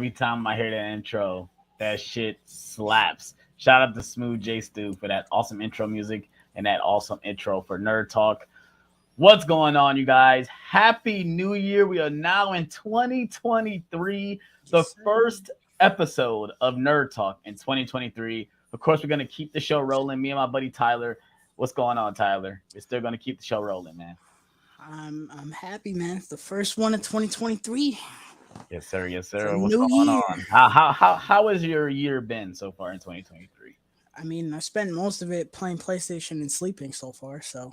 every time I hear that intro, that shit slaps. Shout out to Smooth J Stu for that awesome intro music and that awesome intro for Nerd Talk. What's going on, you guys? Happy New Year. We are now in 2023, the first episode of Nerd Talk in 2023. Of course, we're going to keep the show rolling. Me and my buddy Tyler. What's going on, Tyler? We're still going to keep the show rolling, man. I'm happy, man. It's the first one of 2023. Yes, sir. Yes, It's a sir. What's new going year. on? How has your year been so far in 2023? I mean, I spent most of it playing PlayStation and sleeping so far, so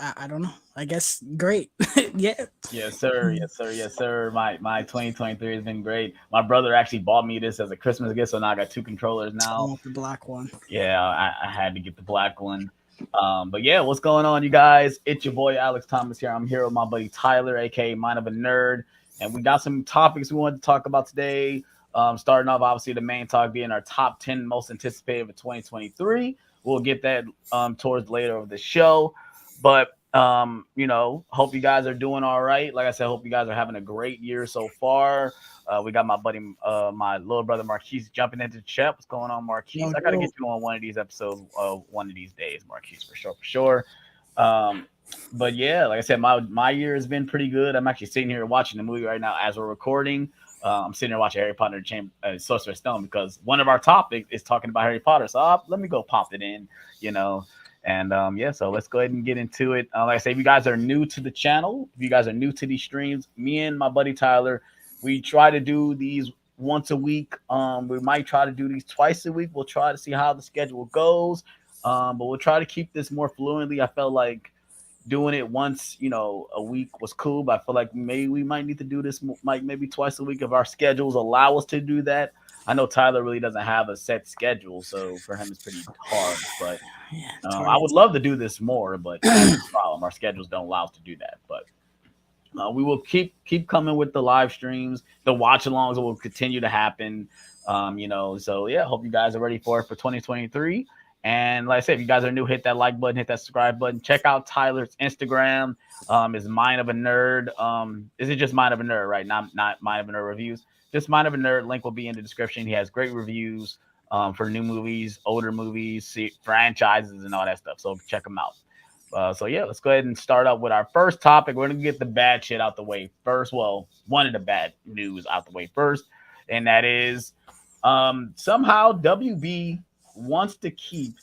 I don't know. I guess great. Yeah. Yes, sir. Yes, sir. Yes, sir. My 2023 has been great. My brother actually bought me this as a Christmas gift, so now I got two controllers I now. want the black one. Yeah, I had to get the black one. But yeah, what's going on, you guys? It's your boy Alex Thomas here. I'm here with my buddy Tyler, aka Mind of a Nerd, and we got some topics we wanted to talk about today. Starting off, obviously, the main talk being our top 10 most anticipated for 2023. We'll get that towards later of the show, but hope you guys are doing all right. Like I said, hope you guys are having a great year so far. We got my buddy, my little brother Marquise jumping into the chat. What's going on, Marquise? I got to get you on one of these episodes one of these days, Marquise, for sure, for sure. But yeah, like I said, my year has been pretty good. I'm actually sitting here watching the movie right now as we're recording. I'm sitting here watching Harry Potter and the Chamber Sorcerer's Stone because one of our topics is talking about Harry Potter. So let me go pop it in, And so let's go ahead and get into it. Like I say, if you guys are new to the channel, if you guys are new to these streams, me and my buddy Tyler, we try to do these once a week. We might try to do these twice a week. We'll try to see how the schedule goes. But we'll try to keep this more fluently. I felt like doing it once, a week was cool, but I feel like maybe we might need to do this maybe twice a week if our schedules allow us to do that. I know Tyler really doesn't have a set schedule, so for him it's pretty hard. But I would love to do this more, but that's the problem. Our schedules don't allow us to do that. But we will keep coming with the live streams. The watch-alongs will continue to happen. So yeah, hope you guys are ready for it for 2023. And like I said, if you guys are new, hit that like button, hit that subscribe button. Check out Tyler's Instagram. Is Mind of a Nerd. Is it just Mind of a Nerd, right? Not Mind of a Nerd Reviews. Just Mind of a Nerd. Link will be in the description. He has great reviews for new movies, older movies, franchises, and all that stuff. So check them out. So yeah, let's go ahead and start up with our first topic. We're gonna get the bad shit out the way first. Well, one of the bad news out the way first, and that is somehow WB wants to keep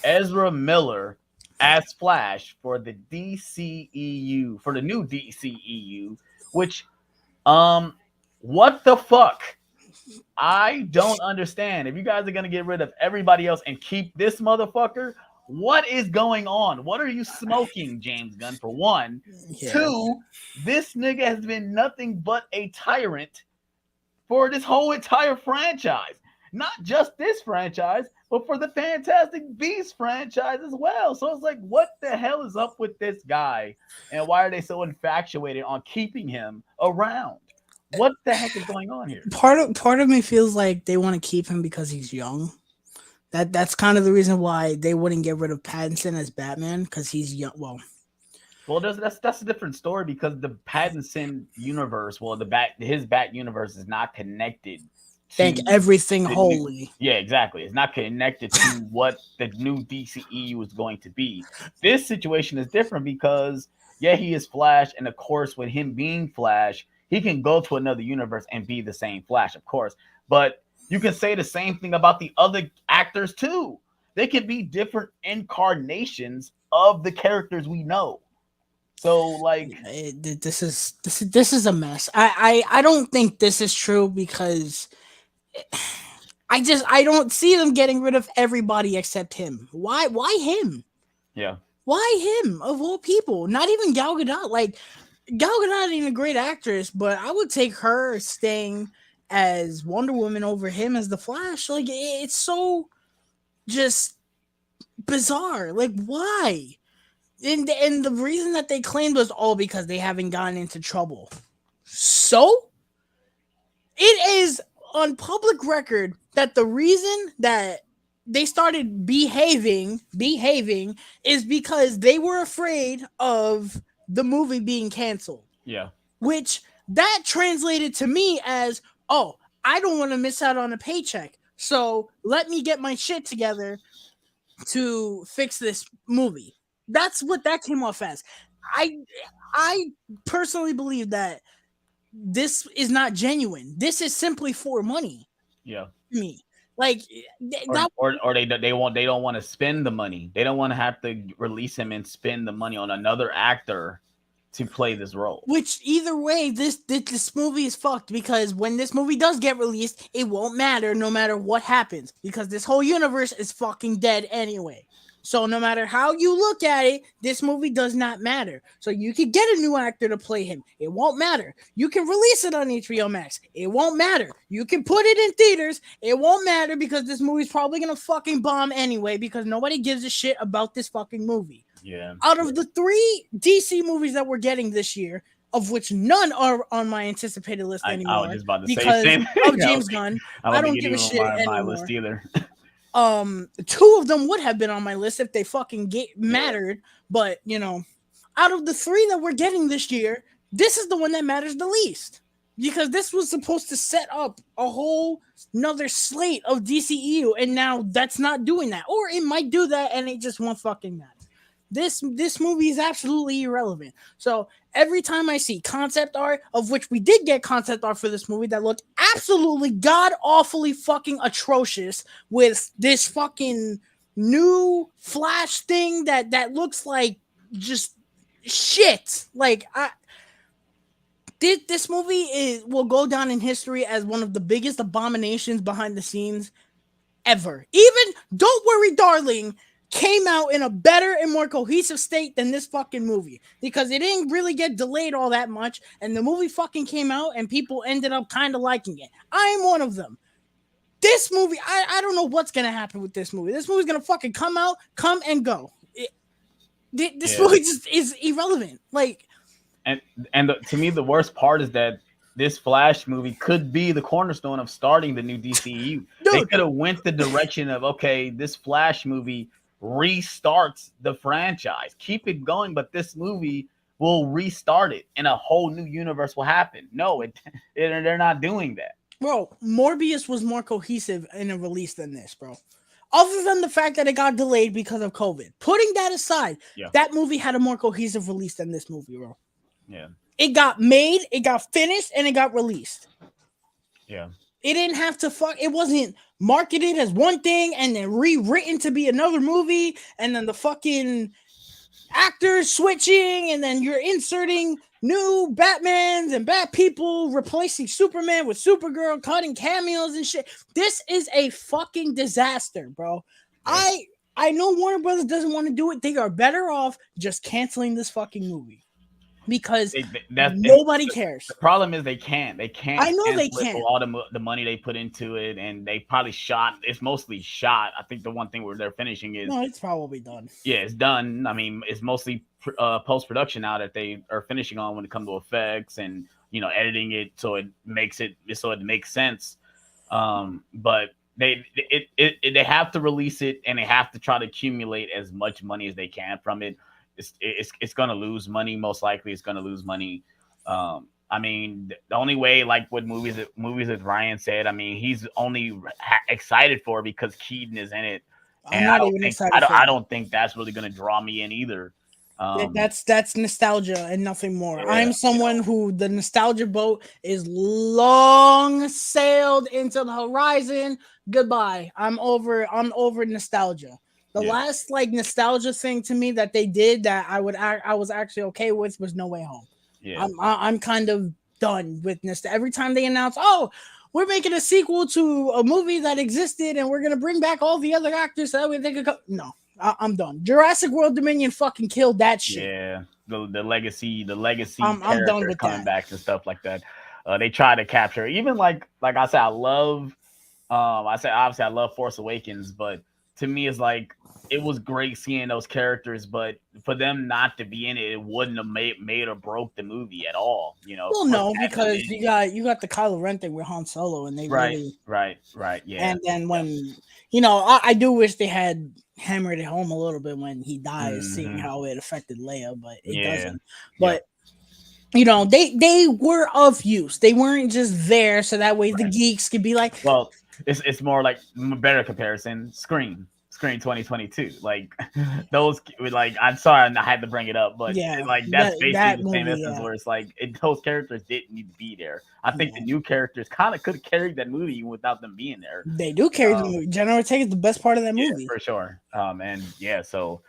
Ezra Miller as Flash for the DCEU, for the new DCEU, which what the fuck? I don't understand. If you guys are gonna get rid of everybody else and keep this motherfucker, what is going on? What are you smoking, James Gunn, for one? Yeah. Two, this nigga has been nothing but a tyrant for this whole entire franchise. Not just this franchise, but for the Fantastic Beasts franchise as well. So it's like, what the hell is up with this guy? And why are they so infatuated on keeping him around? What the heck is going on here? Part of me feels like they want to keep him because he's young. That's kind of the reason why they wouldn't get rid of Pattinson as Batman, because he's young. Well, that's a different story because the Pattinson universe, his Bat universe is not connected. Thank everything holy. Yeah, exactly. It's not connected to what the new DCEU is going to be. This situation is different because he is Flash, and of course, with him being Flash, he can go to another universe and be the same Flash, of course. But you can say the same thing about the other actors too. They can be different incarnations of the characters we know. So, like, this is a mess. I don't think this is true because I don't see them getting rid of everybody except him. Why him? Yeah. Why him of all people? Not even Gal Gadot. Like, Gal Gadot ain't a great actress, but I would take her staying as Wonder Woman over him as the Flash. Like, it's so just bizarre. Like, why? And the reason that they claimed was all because they haven't gotten into trouble. So it is on public record that the reason that they started behaving is because they were afraid of the movie being canceled. Yeah. Which that translated to me as, oh, I don't want to miss out on a paycheck. So let me get my shit together to fix this movie. That's what that came off as. I I personally believe that this is not genuine. This is simply for money. Yeah. To me, like that. Or they don't want to spend the money. They don't want to have to release him and spend the money on another actor to play this role. Which either way, this movie is fucked, because when this movie does get released, it won't matter no matter what happens, because this whole universe is fucking dead anyway. So no matter how you look at it, this movie does not matter. So you could get a new actor to play him. It won't matter. You can release it on HBO Max. It won't matter. You can put it in theaters. It won't matter, because this movie's probably gonna fucking bomb anyway, because nobody gives a shit about this fucking movie. Yeah. Out of the 3 DC movies that we're getting this year, of which none are on my anticipated list anymore, I was just about to because say of James Gunn, I don't give a shit on my anymore. list either. 2 of them would have been on my list if they fucking mattered, but you know, out of the 3 that we're getting this year, this is the one that matters the least, because this was supposed to set up a whole another slate of DCEU, and now that's not doing that, or it might do that and it just won't fucking matter. This movie is absolutely irrelevant. So every time I see concept art, of which we did get concept art for this movie that looked absolutely god awfully fucking atrocious, with this fucking new Flash thing that looks like just shit. Like this movie will go down in history as one of the biggest abominations behind the scenes ever. Even Don't Worry Darling came out in a better and more cohesive state than this fucking movie, because it didn't really get delayed all that much, and the movie fucking came out and people ended up kind of liking it. I am one of them. This movie, I don't know what's gonna happen with this movie. This movie's gonna fucking come and go. This movie just is irrelevant. Like, to me, the worst part is that this Flash movie could be the cornerstone of starting the new DCU. They could have went the direction of, okay, this Flash movie restarts the franchise, keep it going, but this movie will restart it and a whole new universe will happen. No, they're not doing that. Bro, Morbius was more cohesive in a release than this, bro. Other than the fact that it got delayed because of COVID. Putting that aside, that movie had a more cohesive release than this movie, bro. Yeah. It got made, it got finished, and it got released. Yeah. It didn't have to it wasn't marketed as one thing and then rewritten to be another movie, and then the fucking actors switching, and then you're inserting new Batmans and Bat people, replacing Superman with Supergirl, cutting cameos and shit. This is a fucking disaster, bro. Yeah. I know Warner Brothers doesn't want to do it. They are better off just canceling this fucking movie, because nobody cares. The problem is they can't. I know they can't. For all the money they put into it, and they probably shot. It's mostly shot. I think the one thing where they're finishing is it's probably done. Yeah, it's done. I mean, it's mostly post production now that they are finishing on when it comes to effects and editing it so it makes sense. But they have to release it, and they have to try to accumulate as much money as they can from it. It's going to lose money. Most likely it's going to lose money. I mean, the only way, like with movies as Ryan said, I mean, he's only excited for it because Keaton is in it. And I don't think that's really going to draw me in either. That's nostalgia and nothing more. Yeah, I'm someone who the nostalgia boat is long sailed into the horizon. Goodbye. I'm over nostalgia. The last nostalgia thing to me that they did that I was actually okay with was No Way Home. Yeah, I'm kind of done with nostalgia. Every time they announce, oh, we're making a sequel to a movie that existed, and we're gonna bring back all the other actors so that way they could go. No, I'm done. Jurassic World Dominion fucking killed that shit. Yeah, the legacy. I'm done with coming back and stuff like that. They try to capture even like I said, I love. Obviously I love Force Awakens, but to me, it's like it was great seeing those characters, but for them not to be in it, it wouldn't have made or broke the movie at all. Well, no, because you got the Kylo Ren thing with Han Solo, and they right, yeah. And then when I do wish they had hammered it home a little bit when he dies, seeing how it affected Leia, but it doesn't. But You know, they were of use. They weren't just there so that way the geeks could be like, Well, it's more like better comparison. Screen 2022. Like those, like I'm sorry I had to bring it up, but yeah, like that's basically that the same movie, essence yeah, where it's like those characters didn't need to be there. I think the yeah. new characters kind of could have carried that movie even without them being there. They do carry the Um, movie. General Ortega is the best part of that yeah, movie. for sure. And yeah, so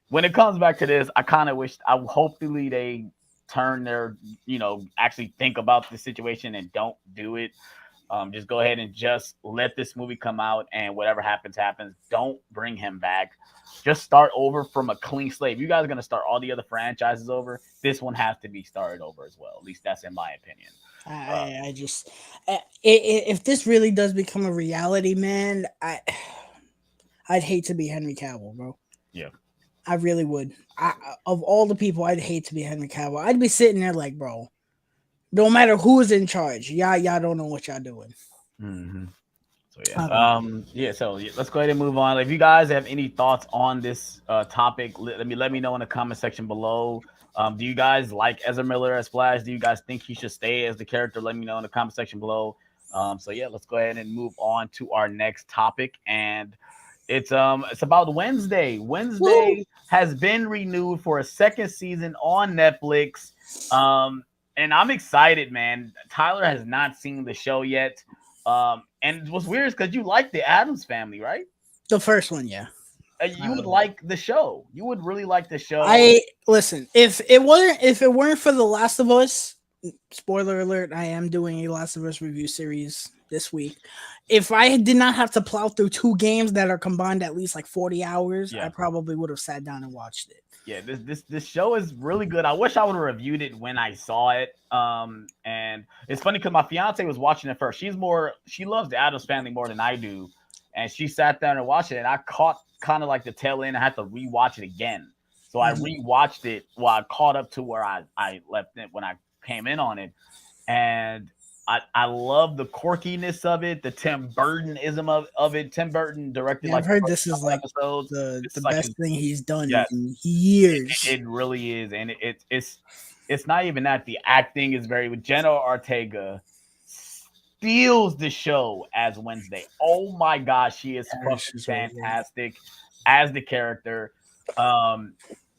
when it comes back to this, I kind of wish I hopefully they turn their actually think about the situation and don't do it. Just go ahead and just let this movie come out, and whatever happens, happens. Don't bring him back. Just start over from a clean slate. You guys are gonna start all the other franchises over. This one has to be started over as well. At least that's in my opinion. I just, if this really does become a reality, man, I'd hate to be Henry Cavill, bro. Yeah. I really would. Of all the people, I'd hate to be Henry Cavill. I'd be sitting there like, bro, no matter who's in charge, y'all don't know what y'all doing. Mm-hmm. So let's go ahead and move on. If you guys have any thoughts on this topic, let me know in the comment section below. Do you guys like Ezra Miller as Flash? Do you guys think he should stay as the character? Let me know in the comment section below. Let's go ahead and move on to our next topic, and it's about Wednesday. Wednesday Woo! has been renewed for a second season on Netflix. And I'm excited, man. Tyler has not seen the show yet. And what's weird is because you like the Addams Family, right? The first one, yeah. You would like the show. You would really like the show. I listen. If it weren't for The Last of Us, spoiler alert, I am doing a Last of Us review series this week. If I did not have to plow through two games that are combined at least like 40 hours, I probably would have sat down and watched it. Yeah, this show is really good. I wish I would have reviewed it when I saw it. And it's funny because my fiance was watching it first. She loves the Addams Family more than I do, and she sat down and watched it. And I caught kind of like the tail end. I had to rewatch it again, so I rewatched it while I caught up to where I left it when I came in on it, and I love the quirkiness of it, the Tim Burtonism of it. Tim Burton directed I've heard this is like episodes. the like best thing he's done yes, in years. it really is, and it's not even that. The acting is very. Jenna Ortega steals the show as Wednesday. Oh my gosh, she is fucking fantastic as the character.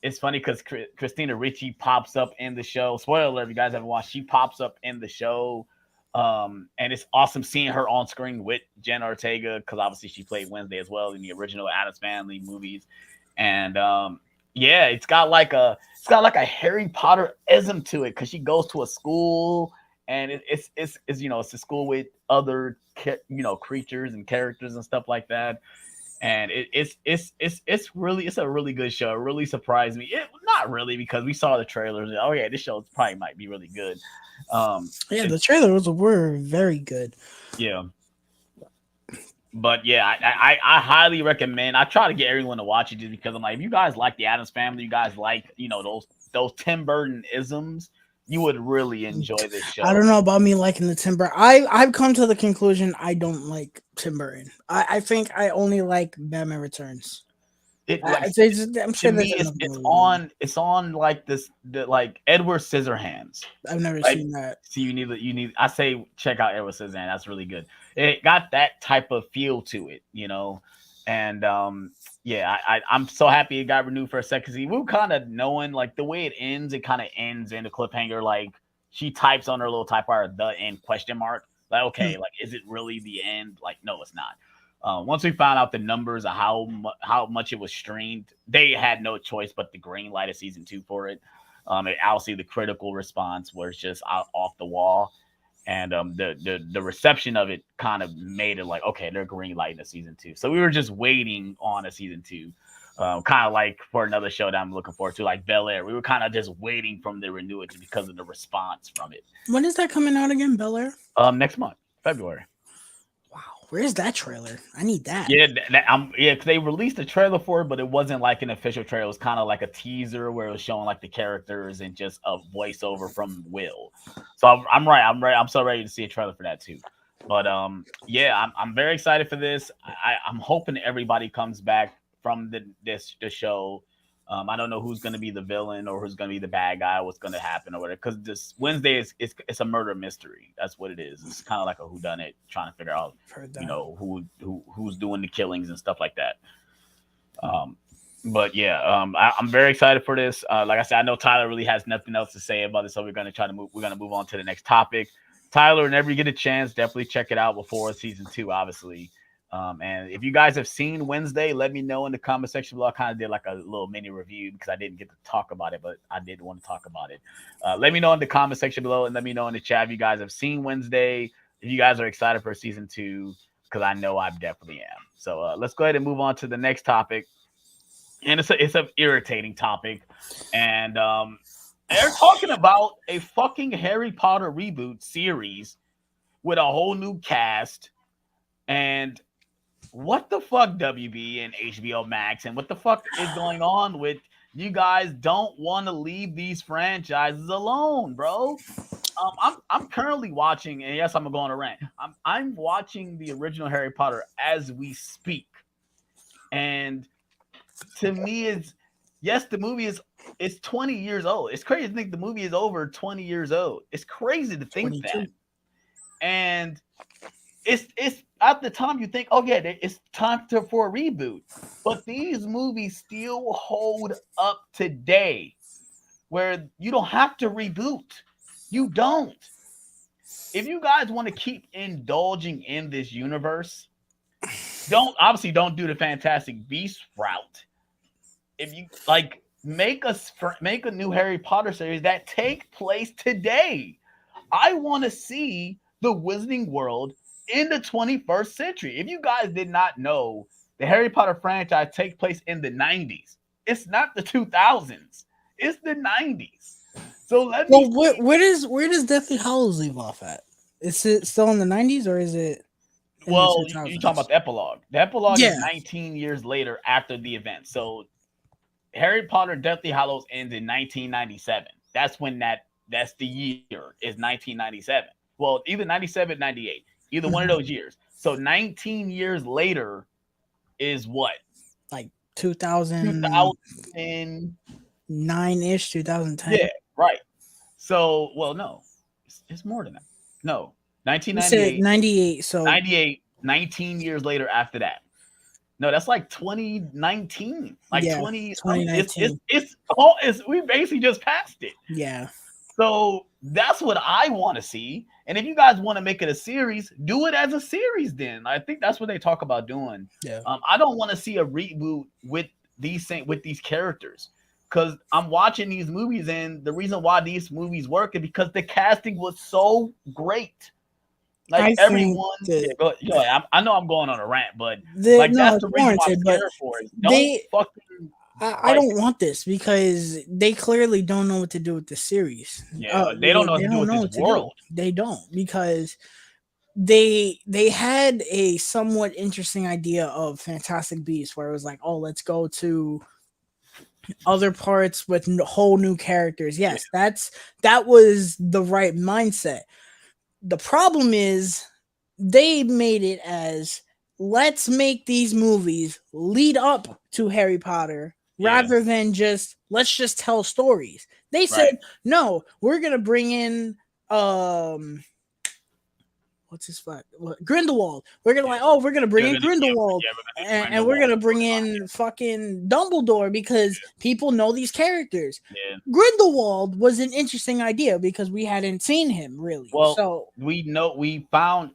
It's funny because Christina Ricci pops up in the show. Spoiler alert, if you guys haven't watched, she pops up in the show. And it's awesome seeing her on screen with Jenna Ortega because obviously she played Wednesday as well in the original Addams Family movies. And it's got like a Harry Potter-ism to it because she goes to a school and it's a school with other creatures and characters and stuff like that. And it's a really good show. It really surprised me. Not really because we saw the trailers. Oh yeah, this show probably might be really good. The trailers were very good. Yeah. But yeah, I highly recommend. I try to get everyone to watch it just because I'm like, if you guys like the Addams Family, you guys like those Tim Burton isms, you would really enjoy this show. I don't know about me liking the Tim Burton. I've come to the conclusion I don't like Tim Burton. I think I only like Batman Returns. I'm sure it's on like like Edward Scissorhands. I've never seen that. See, you need. I say check out Edward Scissorhands. That's really good. It got that type of feel to it, and I'm so happy it got renewed for a second season. We were kind of knowing like the way it ends in a cliffhanger. Like she types on her little typewriter the end ? Like okay, like is it really the end? Like no, it's not. Once we found out the numbers of how much it was streamed, they had no choice but the green light of season 2 for it. Obviously the critical response was just off the wall, and the reception of it kind of made it like okay, they're green lighting a season 2. So we were just waiting on a season 2, kind of like for another show that I'm looking forward to, like Bel Air. We were kind of just waiting from the renewal because of the response from it. When is that coming out again, Bel Air? Next month, February. Where's that trailer? I need that. Yeah, they released a trailer for it, but it wasn't like an official trailer. It was kind of like a teaser where it was showing like the characters and just a voiceover from Will. So I'm ready. I'm so ready to see a trailer for that too. But I'm very excited for this. I'm hoping everybody comes back from the show. I don't know who's going to be the villain or who's going to be the bad guy, what's going to happen or whatever. Because this Wednesday is it's a murder mystery. That's what it is. It's kind of like a whodunit, trying to figure out, who's doing the killings and stuff like that. But yeah, I'm very excited for this. Like I said, I know Tyler really has nothing else to say about it, so we're going to try to move. We're going to move on to the next topic. Tyler, whenever you get a chance, definitely check it out before season 2, obviously. And if you guys have seen Wednesday, let me know in the comment section below. I kind of did like a little mini review because I didn't get to talk about it, but I did want to talk about it. Let me know in the comment section below, and let me know in the chat if you guys have seen Wednesday, if you guys are excited for season 2, because I know I definitely am. So let's go ahead and move on to the next topic. And it's an irritating topic. And they're talking about a fucking Harry Potter reboot series with a whole new cast. And what the fuck, WB and HBO Max, and what the fuck is going on with you guys? Don't want to leave these franchises alone, bro. I'm currently watching, and yes, I'm gonna go on a rant. I'm watching the original Harry Potter as we speak, and to me, the movie it's 20 years old. It's crazy to think the movie is over 20 years old. It's crazy to think 22. That, and it's at the time you think, oh yeah, it's time for a reboot, but these movies still hold up today, where you don't have to reboot. You don't. If you guys want to keep indulging in this universe, don't do the Fantastic Beasts route. If you like, make a new Harry Potter series that take place today. I want to see the Wizarding World in the 21st century. If you guys did not know, the Harry Potter franchise takes place in the 90s. It's not the 2000s. It's the 90s. So where does Deathly Hallows leave off at? Is it still in the 90s or is it? Well, you're talking about the epilogue. The epilogue is 19 years later after the event. So Harry Potter Deathly Hallows ends in 1997. That's when that's the year is 1997. Well, either 97, 98. Either one of those years. So 19 years later is what? Like 2009-ish, 2010. Yeah, right. So, well, no. It's more than that. No. 1998. 98. So 98, 19 years later after that. No, that's like 2019. Like 2019. We basically just passed it. Yeah. So that's what I want to see. And if you guys want to make it a series, do it as a series then. I think that's what they talk about doing. Yeah. I don't want to see a reboot with these characters, because I'm watching these movies, and the reason why these movies work is because the casting was so great. Like everyone, I know I'm going on a rant, but that's the reason why I'm scared for it. I don't want this because they clearly don't know what to do with the series. Yeah, they don't know what to do with this world. They don't, because they had a somewhat interesting idea of Fantastic Beasts, where it was like, oh, let's go to other parts with whole new characters. Yes, that was the right mindset. The problem is they made it as, let's make these movies lead up to Harry Potter rather than let's just tell stories. They said, no, we're going to bring in, what's his fuck? Grindelwald. We're going to we're going to bring in Grindelwald, and we're going to bring in fucking Dumbledore because people know these characters. Yeah. Grindelwald was an interesting idea because we hadn't seen him really. Well, so we found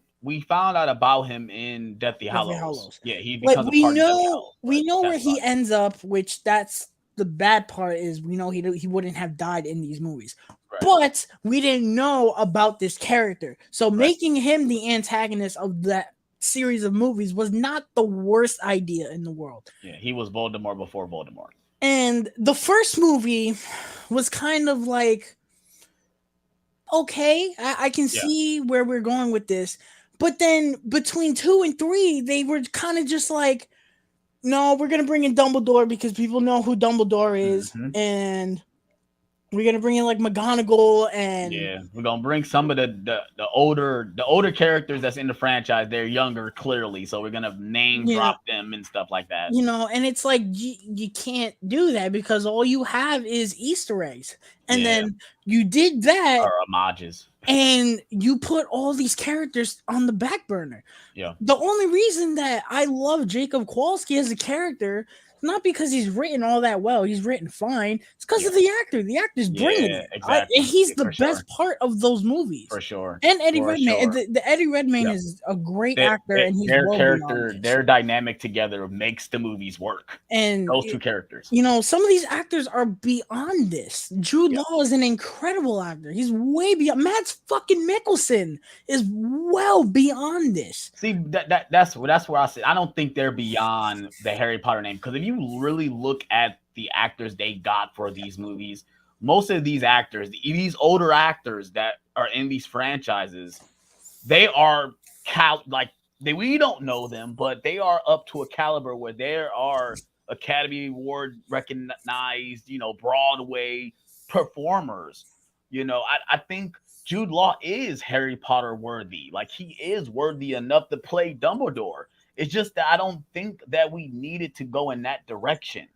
out about him in Deathly Hallows. Yeah, he becomes a part of Deathly Hallows. We know where he ends up, which that's the bad part, is we know he wouldn't have died in these movies. Right. But we didn't know about this character. So making him the antagonist of that series of movies was not the worst idea in the world. Yeah, he was Voldemort before Voldemort. And the first movie was kind of like, okay, I can see where we're going with this. But then between 2 and 3, they were kind of just like, no, we're going to bring in Dumbledore because people know who Dumbledore is. Mm-hmm. And We're gonna bring in like McGonagall and Yeah, we're gonna bring some of the older characters that's in the franchise. They're younger, clearly, so we're gonna name you know, drop them and stuff like that. and it's like you can't do that because all you have is Easter eggs, and Yeah, then you did that or homages. and you put all these characters on the back burner. Yeah, The only reason that I love Jacob Kowalski as a character, not because he's written all that well, he's written fine. It's because yeah, of the actor. The actor's bringing yeah, it. exactly. He's Yeah, the for sure, best part of those movies. for sure, And Eddie for Redmayne. sure. The Eddie Redmayne Yeah. is a great actor, and he's Their well beyond character, this. their dynamic together makes the movies work. And Those two characters. some of these actors are beyond this. Jude Yeah. Law is an incredible actor. He's way beyond. Mads fucking Mikkelsen is well beyond this. See that's where I said I don't think they're beyond the Harry Potter name, because if you really look at the actors they got for these movies, most of these actors, these older actors that are in these franchises, they are we don't know them, but they are up to a caliber where there are Academy Award recognized, Broadway performers. I think Jude Law is Harry Potter worthy. Like, he is worthy enough to play Dumbledore. It's just that I don't think that we needed to go in that direction.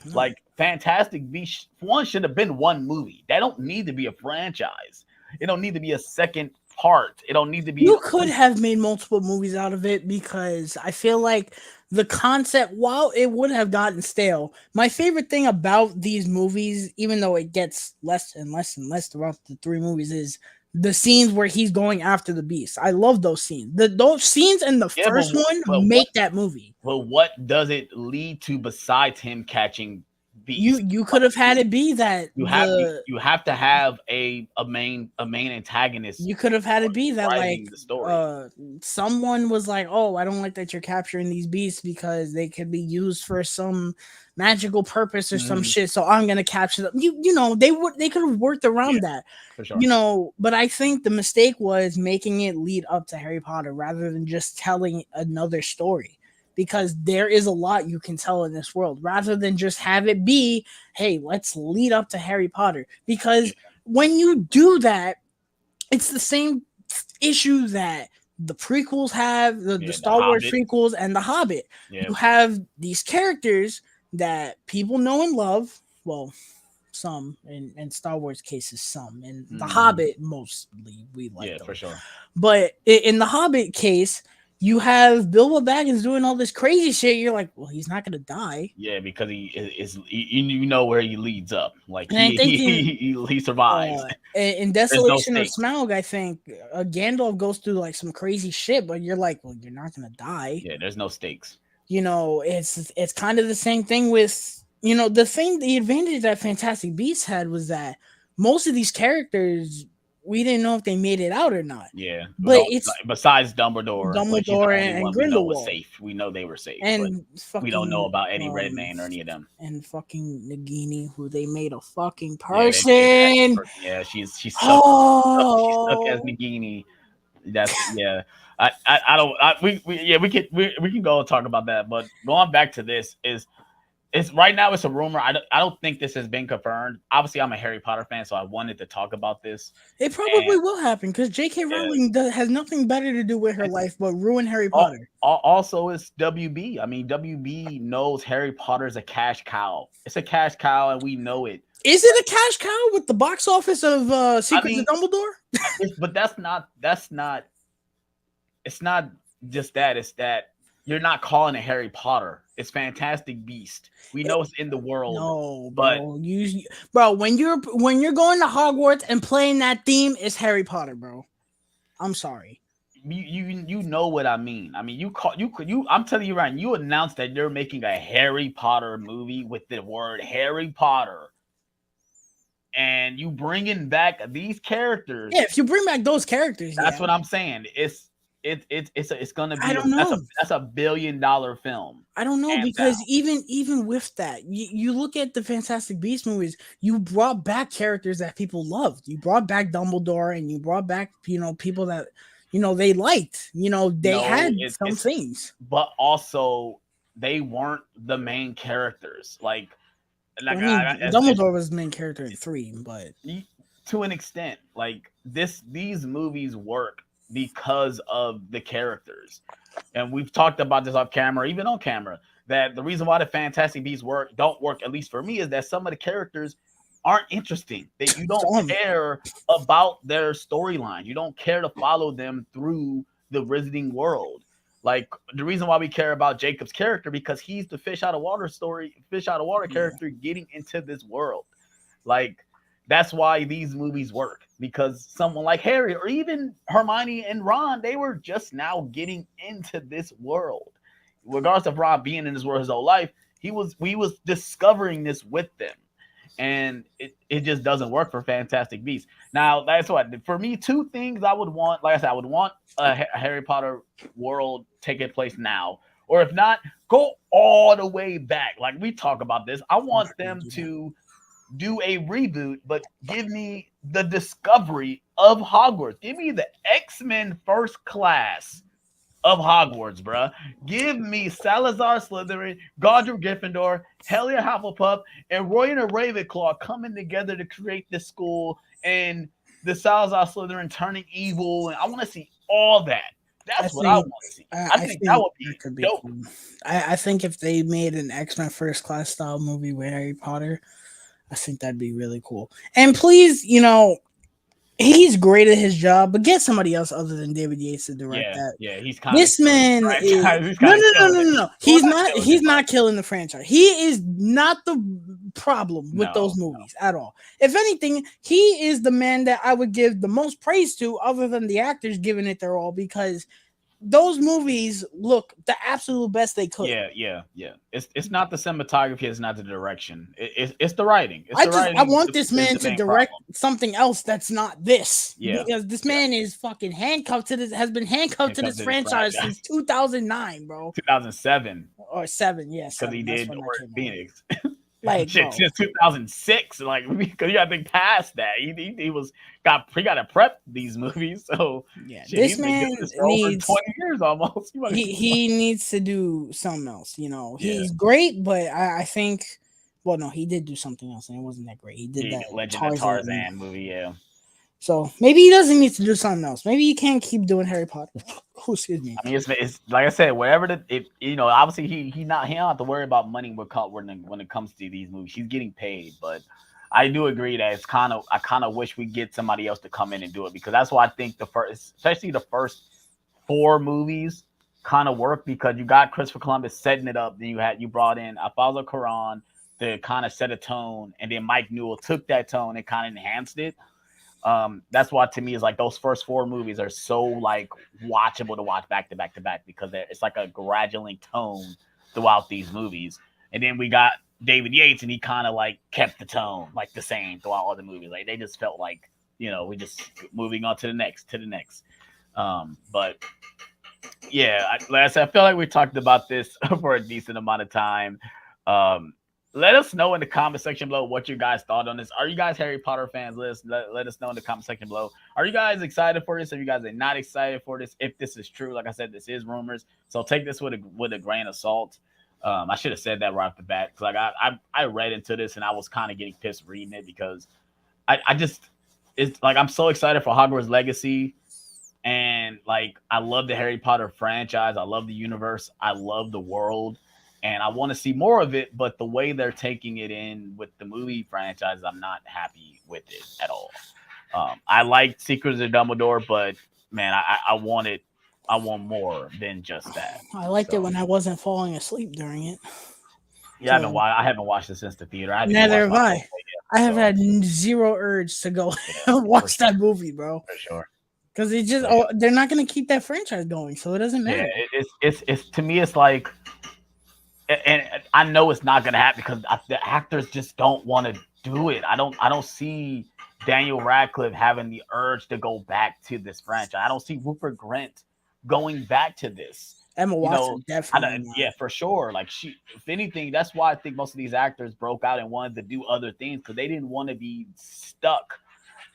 No. Like, Fantastic Beasts one should have been one movie. That don't need to be a franchise. It don't need to be a second part. It don't need to be. You could have made multiple movies out of it, because I feel like the concept, while it would have gotten stale, my favorite thing about these movies, even though it gets less and less and less throughout the three movies, is the scenes where he's going after the beast. I love those scenes. Those scenes in the first one make that movie. Well, what does it lead to besides him catching beasts? You could have had it be that you have to have a main antagonist. You could have had it be that, like, the story. Someone was like, "Oh, I don't like that you're capturing these beasts because they could be used for some magical purpose or some shit. So I'm gonna capture them." They could have worked around that. For sure. But I think the mistake was making it lead up to Harry Potter rather than just telling another story. Because there is a lot you can tell in this world, rather than just have it be, hey, let's lead up to Harry Potter. Because when you do that, it's the same issue that the prequels have, the Star Wars prequels and The Hobbit. You have these characters that people know and love. Well, some in Star Wars cases, some in The Hobbit mostly we like. Yeah, them. For sure. But in The Hobbit case, you have Bilbo Baggins doing all this crazy shit. You're like, well, he's not gonna die. Yeah, because he is. You know where he leads up. Like, he survives. In Desolation of Smaug, I think Gandalf goes through like some crazy shit, but you're like, well, you're not gonna die. Yeah, there's no stakes. It's kind of the same thing with the advantage that Fantastic Beasts had was that most of these characters, we didn't know if they made it out or not. Yeah, but it's besides Dumbledore and Grindelwald. We know they were safe, and we don't know about Eddie Redmayne or any of them. And fucking Nagini, who they made a fucking person. Yeah, she's stuck as Nagini. That's we can go and talk about that. But going back to this it's right now it's a rumor. I don't think this has been confirmed. Obviously, I'm a Harry Potter fan, so I wanted to talk about this. It probably will happen because J.K. Rowling has nothing better to do with her life but ruin Harry Potter. Also, it's WB. I mean, WB knows Harry Potter is a cash cow. It's a cash cow, and we know it. Is it a cash cow with the box office of Secrets of Dumbledore? But that's not. It's not just that. It's that you're not calling it Harry Potter. It's Fantastic Beast. We know it's in the world. No, bro, when you're going to Hogwarts and playing that theme, it's Harry Potter, bro. I'm sorry. You know what I mean. I mean, I'm telling you right. You announced that you're making a Harry Potter movie with the word Harry Potter, and you bringing back these characters. Yeah, if you bring back those characters, that's what I'm saying. It's gonna be. I don't know. That's a $1 billion film. I don't know, because even with that, you look at the Fantastic Beasts movies. You brought back characters that people loved. You brought back Dumbledore, and you brought back people that they liked. They had some things, but also they weren't the main characters. Like, like I mean, it's Dumbledore was the main character in 3, but to an extent, like these movies work because of the characters. And we've talked about this off camera, even on camera, that the reason why the Fantastic Beasts don't work, at least for me, is that some of the characters aren't interesting. That you don't some. care about their storyline. You don't care to follow them through the Wizarding world. Like the reason why we care about Jacob's character, because he's the fish out of water Yeah. character getting into this world. Like that's why these movies work, because someone like Harry or even Hermione and Ron, they were just now getting into this world. Regardless of Ron being in this world his whole life, we was discovering this with them. And it just doesn't work for Fantastic Beasts. Now, that's what for me, two things I would want. Like I said, I would want a Harry Potter world taking place now, or if not, go all the way back. Like we talk about this, I want them to do a reboot, but give me the discovery of Hogwarts. Give me the X-Men First Class of Hogwarts, bruh. Give me Salazar Slytherin, Godric Gryffindor, Helga Hufflepuff, and Rowan Ravenclaw coming together to create this school, and the Salazar Slytherin turning evil. And I want to see all that. That's what I want to see. I think that would be dope. Cool. I think if they made an X-Men First Class style movie with Harry Potter, I think that'd be really cool. And please, he's great at his job, but get somebody else other than David Yates to direct that. Yeah, he's kind this of man is no. He's not killing the franchise. He is not the problem with those movies at all. If anything, he is the man that I would give the most praise to, other than the actors giving it their all, because those movies look the absolute best they could. Yeah. It's not the cinematography, it's not the direction. It's the writing. I want this man to direct something else that's not this. Yeah. Because this man is fucking handcuffed to this, has been handcuffed to this franchise since 2009, bro. 2007. Or 7, yes. Because he did Order Phoenix. Like shit, since 2006, like because you got to think past that. He got to prep these movies. So yeah, shit, this man needs 20 years almost. He needs to do something else. He's great, but I think, well, no, he did do something else, and it wasn't that great. He did that Legend of Tarzan movie, yeah. So maybe he doesn't need to do something else. Maybe he can't keep doing Harry Potter. Excuse me. I mean, it's like I said, whatever obviously he don't have to worry about money when it comes to these movies. He's getting paid, but I do agree that I kind of wish we get somebody else to come in and do it, because that's why I think especially the first 4 movies kind of work, because you got Christopher Columbus setting it up, then you brought in Alfonso Cuarón to kind of set a tone, and then Mike Newell took that tone and kind of enhanced it. That's why to me is like those first 4 movies are so like watchable to watch back to back to back, because it's like a graduating tone throughout these movies. And then we got David Yates, and he kind of like kept the tone like the same throughout all the movies. Like they just felt like, we just moving on to the next. But yeah, like I said, I feel like we talked about this for a decent amount of time. Let us know in the comment section below what you guys thought on this. Are you guys Harry Potter fans? Let us know in the comment section below. Are you guys excited for this? Are you guys not excited for this? If this is true, like I said, this is rumors, so take this with a grain of salt. I should have said that right off the bat, because like I read into this and I was kind of getting pissed reading it, because it's like I'm so excited for Hogwarts Legacy, and like I love the Harry Potter franchise. I love the universe. I love the world. And I want to see more of it, but the way they're taking it in with the movie franchise, I'm not happy with it at all. I like Secrets of Dumbledore, but man, I want more than just that. I liked it when I wasn't falling asleep during it. Yeah, I haven't watched it since the theater. Neither have I. I have had zero urge to go watch that movie, bro. For sure. Because they're not going to keep that franchise going, so it doesn't matter. Yeah, it's to me, it's like. And I know it's not going to happen, because the actors just don't want to do it. I don't see Daniel Radcliffe having the urge to go back to this franchise. I don't see Rupert Grint going back to this. Emma Watson, definitely. Yeah, for sure. Like if anything, that's why I think most of these actors broke out and wanted to do other things, because they didn't want to be stuck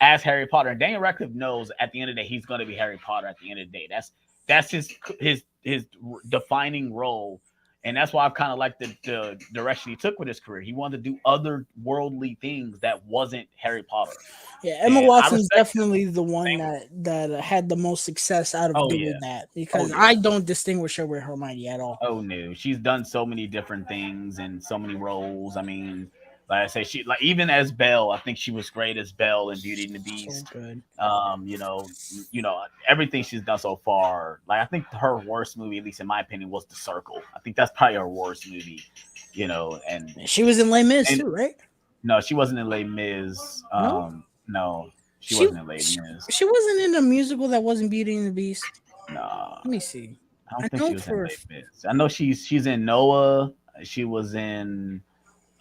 as Harry Potter. And Daniel Radcliffe knows at the end of the day he's going to be Harry Potter at the end of the day. That's his defining role And that's why I've kind of liked the direction he took with his career. He wanted to do other worldly things that wasn't Harry Potter. Yeah, Emma And I Watson's respect definitely the one same. that had the most success out of Oh doing yeah. that Oh because yeah. I don't distinguish her with Hermione at all. Oh no, she's done so many different things and so many roles. I mean, like I say, she like even as Belle, I think she was great as Belle in Beauty and the So Beast. good. You know, everything she's done so far. Like I think her worst movie, at least in my opinion, was The Circle. I think that's probably her worst movie. And She was in Les Mis and too, right? no, she wasn't in Les Mis. No, No, she she wasn't in Les she, Mis. she wasn't in a musical that wasn't Beauty and the Beast. No, Let me see. I don't I think know she was in for Les Mis. I know she's in Noah. She was in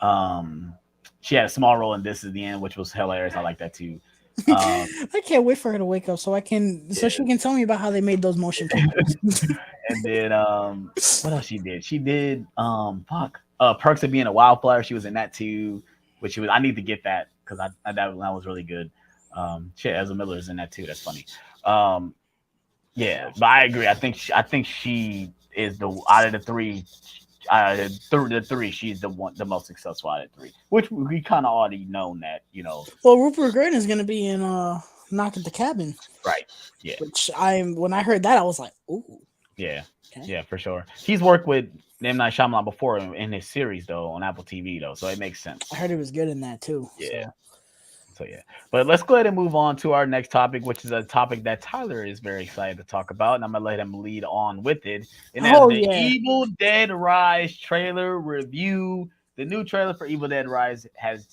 Um, she had a small role in This Is the End, which was hilarious. I like that too. I can't wait for her to wake up so Yeah. she can tell me about how they made those motion pictures. And then what else she did? She did Perks of Being a Wildflower. She was in that too, which she was. I need to get that because that was really good. Shit, Ezra Miller is in that too. That's funny. Um, yeah, but I agree. I think she is the out of the three. The three, she's the most successful out of three, which we kind of already known that, Well, Rupert Grint is gonna be in Knock at the Cabin, right? Yeah, which when I heard that I was like, ooh, yeah, okay. yeah, for sure. He's worked with M. Night Shyamalan before in his series though on Apple TV though, so it makes sense. I heard he was good in that too. Yeah. So yeah, but let's go ahead and move on to our next topic, which is a topic that Tyler is very excited to talk about, and I'm gonna let him lead on with it. And that's Oh the yeah, Evil Dead Rise trailer review. The new trailer for Evil Dead Rise has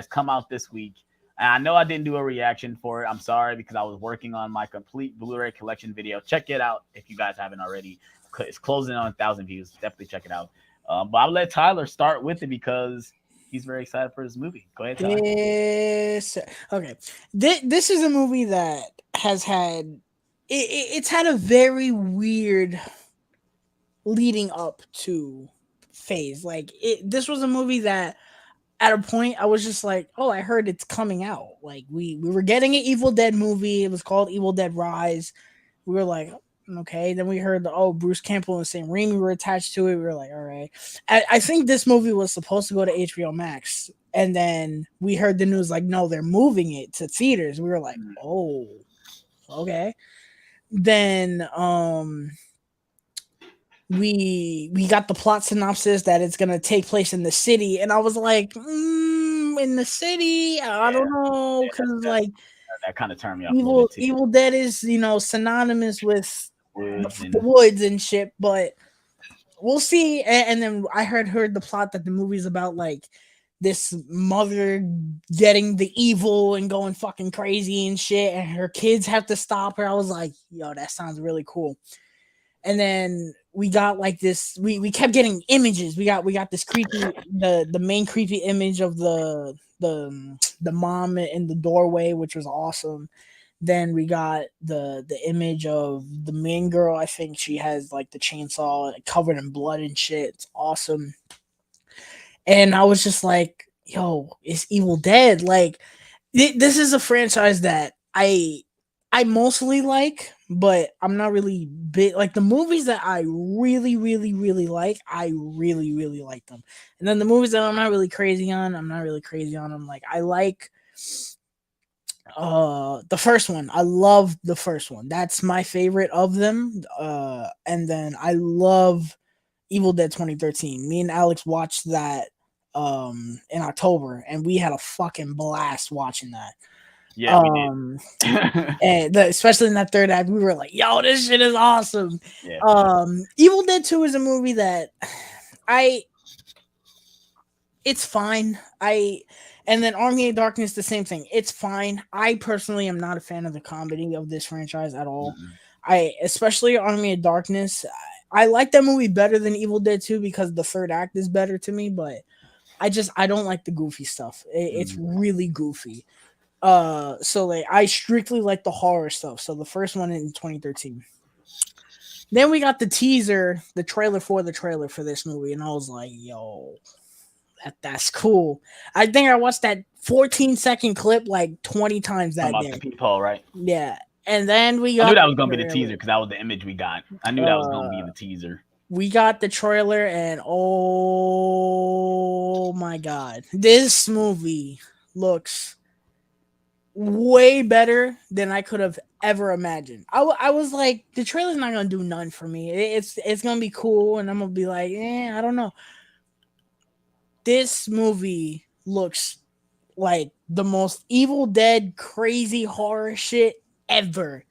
come out this week, and I know I didn't do a reaction for it. I'm sorry because I was working on my complete Blu-ray collection video. Check it out if you guys haven't already. It's closing on 1,000 views. Definitely check it out. But I'll let Tyler start with it because he's very excited for this movie. Go ahead, Tyler. yes. Okay, this is a movie that has had it's had a very weird leading up to phase. Like this was a movie that at a point I was just like, oh, I heard it's coming out. Like we were getting an Evil Dead movie. It was called Evil Dead Rise. We were like, okay. Then we heard Bruce Campbell and Sam Raimi were attached to it. We were like, all right. I think this movie was supposed to go to HBO Max, and then we heard the news like, no, they're moving it to theaters. We were like, oh, okay. Then we got the plot synopsis that it's gonna take place in the city, and I was like, in the city, I don't know, because like that kind of turned me off a little bit too. Evil Dead is synonymous with the woods and shit, but we'll see. And then I heard the plot that the movie's about like this mother getting the evil and going fucking crazy and shit, and her kids have to stop her. I was like, yo, that sounds really cool. And then we got like this. We kept getting images. We got this creepy the main creepy image of the mom in the doorway, which was awesome. Then we got the image of the main girl. I think she has like the chainsaw covered in blood and shit. It's awesome. And I was just like, yo, it's Evil Dead. Like this is a franchise that I mostly like, but I'm not really big. Like the movies that I really, really, really like, I really, really like them. And then the movies that I'm not really crazy on, I'm not really crazy on them. Like I like the first one. I love the first one. That's my favorite of them. And then I love Evil Dead 2013. Me and Alex watched that in October, and we had a fucking blast watching that. Yeah, we did. And especially in that third act, we were like, yo, this shit is awesome. Yeah. Evil Dead 2 is a movie that it's fine. And then Army of Darkness, the same thing. It's fine. I personally am not a fan of the comedy of this franchise at all. Mm-hmm. Especially Army of Darkness. I like that movie better than Evil Dead 2 because the third act is better to me, but I don't like the goofy stuff. It's really goofy. So like I strictly like the horror stuff. So the first one in 2013. Then we got the trailer for this movie, and I was like, yo, that's cool. I think I watched that 14-second clip like 20 times that day. The peephole, right? Yeah. And then we got I knew that was gonna be the teaser because that was the image we got. I knew that was gonna be the teaser. we got the trailer, and oh my god, this movie looks way better than I could have ever imagined. I was like, the trailer's not gonna do none for me. It's gonna be cool, and I'm gonna be like, I don't know. This movie looks like the most Evil Dead crazy horror shit ever.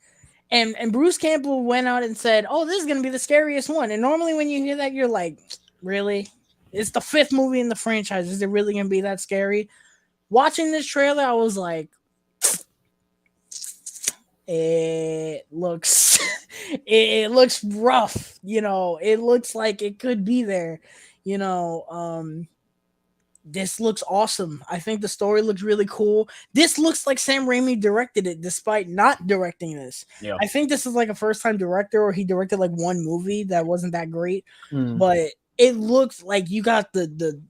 And Bruce Campbell went out and said, "Oh, this is gonna be the scariest one." And normally when you hear that, you're like, "Really? It's the 5th movie in the franchise. Is it really gonna be that scary?" Watching this trailer, I was like, "It looks, it looks rough. It looks like it could be there. You know, this looks awesome. I think the story looks really cool. This looks like Sam Raimi directed it despite not directing this. Yeah. I think this is like a first-time director, or he directed like one movie that wasn't that great. But it looks like you got the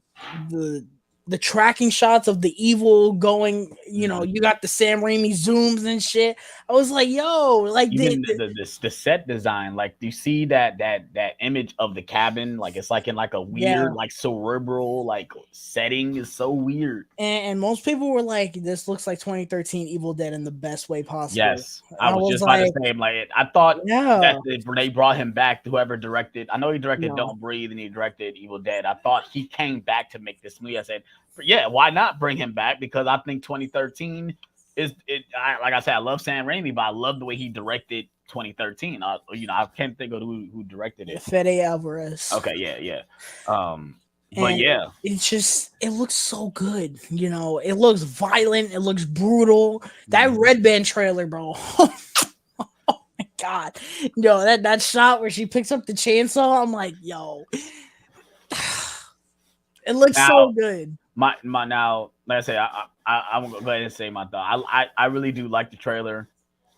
tracking shots of the evil going, you got the Sam Raimi zooms and shit. I was like, yo, like even the set design, like you see that image of the cabin, like it's like in like a weird like cerebral like setting is so weird. And most people were like, this looks like 2013 Evil Dead in the best way possible. Yes, I was just about to say, like, I thought that they brought him back. Whoever directed, I know he directed Don't Breathe and he directed Evil Dead. I thought he came back to make this movie. I said, yeah, why not bring him back? Because I think 2013 is it. Like I said, I love Sam Raimi, but I love the way he directed 2013. I can't think of who directed it. Fede Alvarez. Okay, yeah. But yeah, it looks so good. It looks violent. It looks brutal. That Red Band trailer, bro. Oh my god, that shot where she picks up the chainsaw. I'm like, yo, it looks so good. My now, like I say, I'm gonna go ahead and say my thought. I really do like the trailer.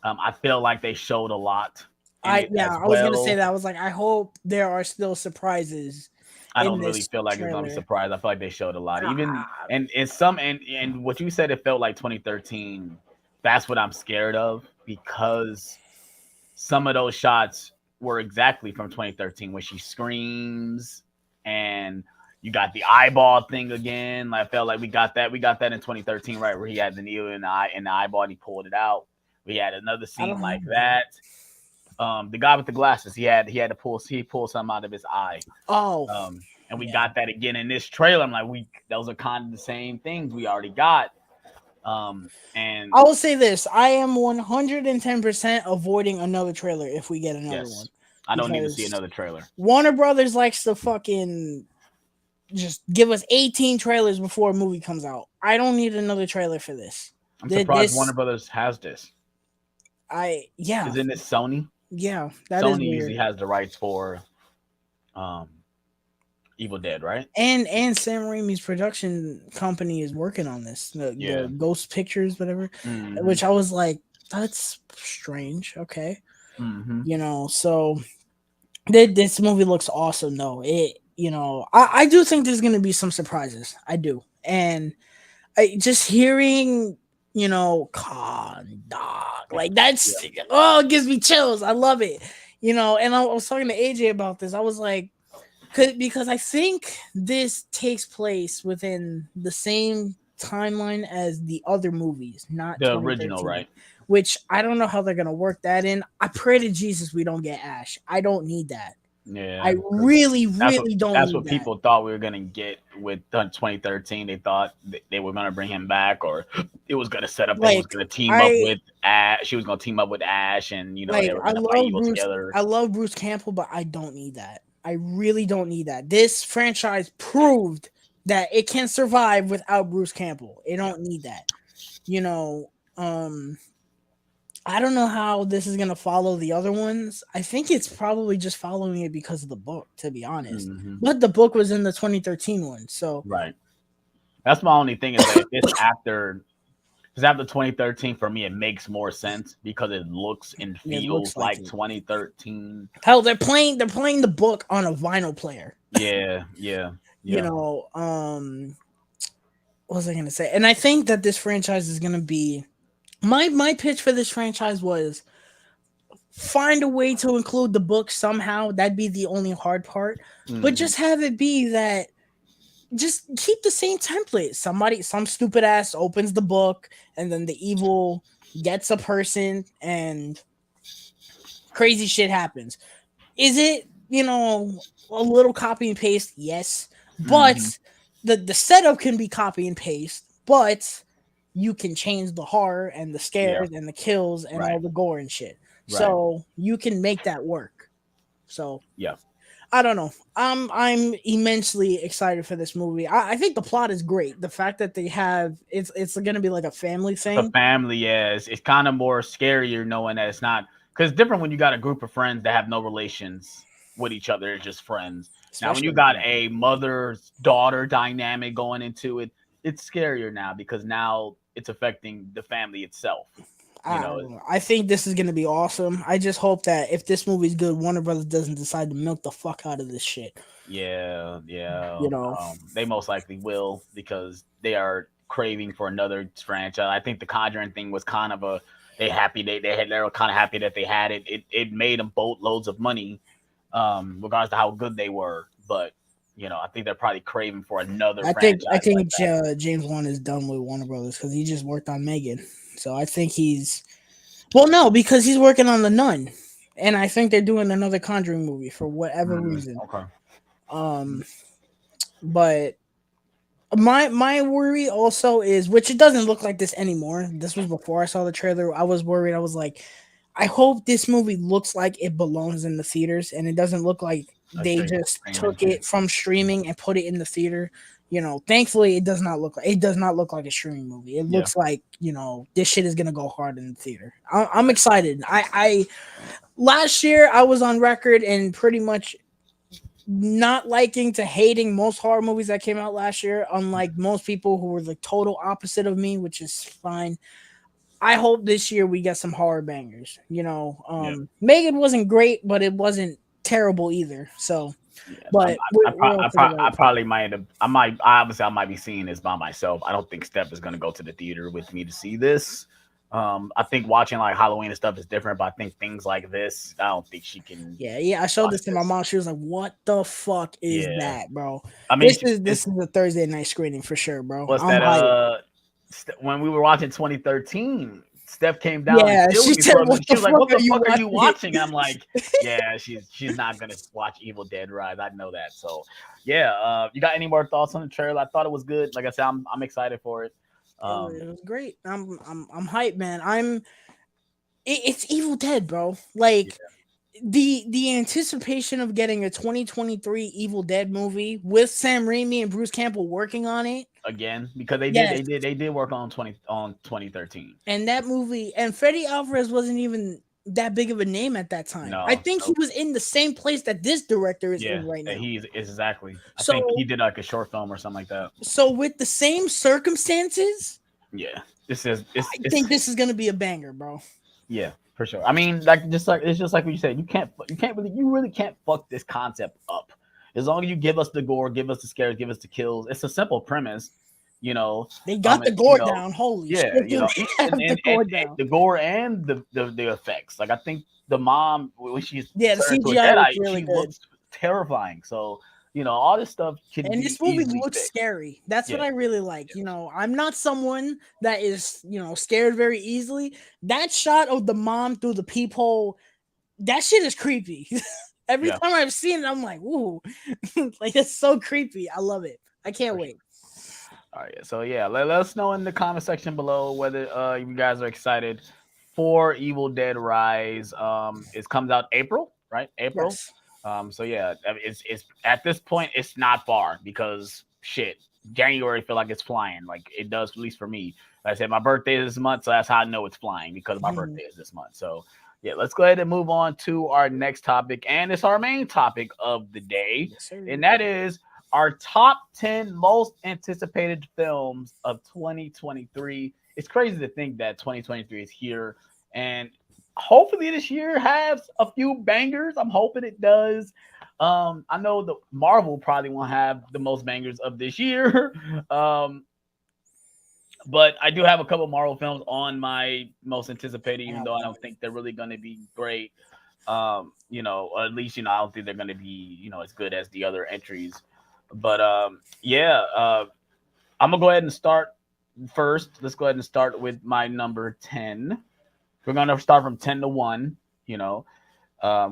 I feel like they showed a lot. I was gonna say that. I was like, I hope there are still surprises. I don't really feel like it's gonna be surprised. I feel like they showed a lot. Even and what you said, it felt like 2013. That's what I'm scared of, because some of those shots were exactly from 2013 when she screams and you got the eyeball thing again. I felt like we got that in 2013, right, where he had the needle in the eyeball and he pulled it out. We had another scene like that. The guy with the glasses, he pulled something out of his eye. And we got that again in this trailer. I'm like, those are kind of the same things we already got. And I will say this: I am 110% avoiding another trailer if we get another one. I don't need to see another trailer. Warner Brothers likes to fucking just give us 18 trailers before a movie comes out. I don't need another trailer for this. I'm surprised Warner Brothers has this. Isn't it Sony? Yeah, Sony usually has the rights for Evil Dead, right? And Sam Raimi's production company is working on this. The Ghost Pictures, whatever. Mm-hmm. Which I was like, that's strange. Okay. Mm-hmm. So this movie looks awesome though. I do think there's gonna be some surprises. I do. And just hearing, con dog, like that's it gives me chills. I love it. And I was talking to AJ about this. I was like, because I think this takes place within the same timeline as the other movies, not the original, right? Which I don't know how they're gonna work that in. I pray to Jesus we don't get Ash. I don't need that. Yeah, I really don't. That's what people thought we were gonna get with 2013. They thought they were gonna bring him back, or it was gonna set up. Like, was gonna team up with Ash. She was gonna team up with Ash, and they were gonna fight evil together. I love Bruce Campbell, but I don't need that. I really don't need that. This franchise proved that it can survive without Bruce Campbell. It don't need that. I don't know how this is gonna follow the other ones. I think it's probably just following it because of the book, to be honest. Mm-hmm. But the book was in the 2013 one, so right. That's my only thing is that it's after 2013 for me, it makes more sense because it looks and feels like 2013. Hell, they're playing the book on a vinyl player. Yeah. What was I gonna say? And I think that this franchise is gonna be my pitch for this franchise was find a way to include the book somehow. That'd be the only hard part. But Mhm. just have it be that just keep the same template. Some stupid ass opens the book, and then the evil gets a person, and crazy shit happens. Is it, a little copy and paste? Yes. Mhm. But the setup can be copy and paste, but you can change the horror and the Yeah. scares and the kills and all Right. the gore and shit. Right. So you can make that work. So Yeah. I don't know. I'm immensely excited for this movie. I think the plot is great. The fact that they have it's gonna be like a family It's a thing. family, yeah. It's kind of more scarier knowing that it's not because it's different when you got a group of friends that have no relations with each other, it's just friends. Now, when you Especially got a mother's daughter dynamic going into it, it's scarier now because now it's affecting the family itself. You I know, don't know. I think this is gonna be awesome. I just hope that if this movie's good, Warner Brothers doesn't decide to milk the fuck out of this shit. yeah, yeah. You know, They most likely will because they are craving for another franchise. I think the Conjuring thing was kind of a they were kind of happy that they had it. It made them boatloads of money, regardless of how good they were. But I think they're probably craving for another I franchise like think that. James Wan is done with Warner Brothers because he just worked on Megan. So I think he's well, no, because he's working on The Nun, and I think they're doing another Conjuring movie for whatever reason. Okay. Um, but my worry also is, which it doesn't look like this anymore. This was before I saw the trailer. I was worried. I was like, I hope this movie looks like it belongs in the theaters, and it doesn't look like A they straight just streaming took shit. it from streaming and put it in the theater. Thankfully, it does not look like a streaming movie. It Yeah. looks like this shit is gonna go hard in the theater. I'm excited. I last year I was on record and pretty much not liking to hating most horror movies that came out last year, unlike most people who were the total opposite of me, which is fine. I hope this year we get some horror bangers. Yeah. Megan wasn't great, but it wasn't terrible either. So, Yeah, but we're up to the I right. probably might have. I might be seeing this by myself. I don't think Steph is gonna go to the theater with me to see this. I think watching like Halloween and stuff is different, but I think things like this, I don't think she can Yeah. I showed watch this to my this. mom. She was like, "What the fuck is Yeah, that, bro?" I mean, This is a Thursday night screening for sure, bro. what's I'm that? hyped. When we were watching 2013, Steph came down and Yeah, chilled she with me said, for a "What minute. She the was like, fuck "What are the you fuck are you watching?" watching?" And I'm like, "Yeah, she's not gonna watch Evil Dead Rise. I know that." So, yeah. You got any more thoughts on the trailer? I thought it was good. Like I said, I'm excited for it. It was great. I'm hyped, man. It's Evil Dead, bro. Yeah, Like the anticipation of getting a 2023 Evil Dead movie with Sam Raimi and Bruce Campbell working on it. again because they did Yes, they did they did work on 2013. and that movie and Freddie Alvarez wasn't even that big of a name at that time. I No, think he no, was in the same place that this director is yeah, in right now. he's exactly. I think he So did like a short film or something like that. with the same circumstances, Yeah, this is I think this is gonna be a banger, bro. yeah, for sure. I mean, like it's just like what you said. You really can't fuck this concept up. As long as you give us the gore, give us the scares, give us the kills. It's a simple premise, you know. They got the And, gore down. Holy shit, yeah, do they have the gore and down? the gore and the effects. Like I think the mom when she's Yeah, the turned into a CGI looks deadite, really she good. looks terrifying. So all this stuff can And be this movie easily looks fixed. scary. That's what Yeah, I really like. I'm not someone that is, scared very easily. That shot of the mom through the peephole, that shit is creepy. Every yeah, time I've seen it, I'm like, ooh, like it's so creepy. I love it. I can't for sure. wait. All right, so yeah, let us know in the comment section below whether you guys are excited for Evil Dead Rise. It comes out April, right? April. Yes. So yeah, I mean, it's at this point it's not far because shit, January feel like it's flying, like it does at least for me. Like I said, my birthday is this month, so that's how I know it's flying because my Mhm. birthday is this month. So yeah, let's go ahead and move on to our next topic, and it's our main topic of the day, Yes, sir. and that is our top 10 most anticipated films of 2023. It's crazy to think that 2023 is here, and hopefully this year has a few bangers. I'm hoping it does. I know the Marvel probably won't have the most bangers of this year. Um, But I do have a couple Marvel films on my most anticipated, even though I don't think they're really going to be great. Or at least I don't think they're going to be as good as the other entries. But I'm gonna go ahead and start first. Let's go ahead and start with my number 10. We're gonna start from 10 to 1.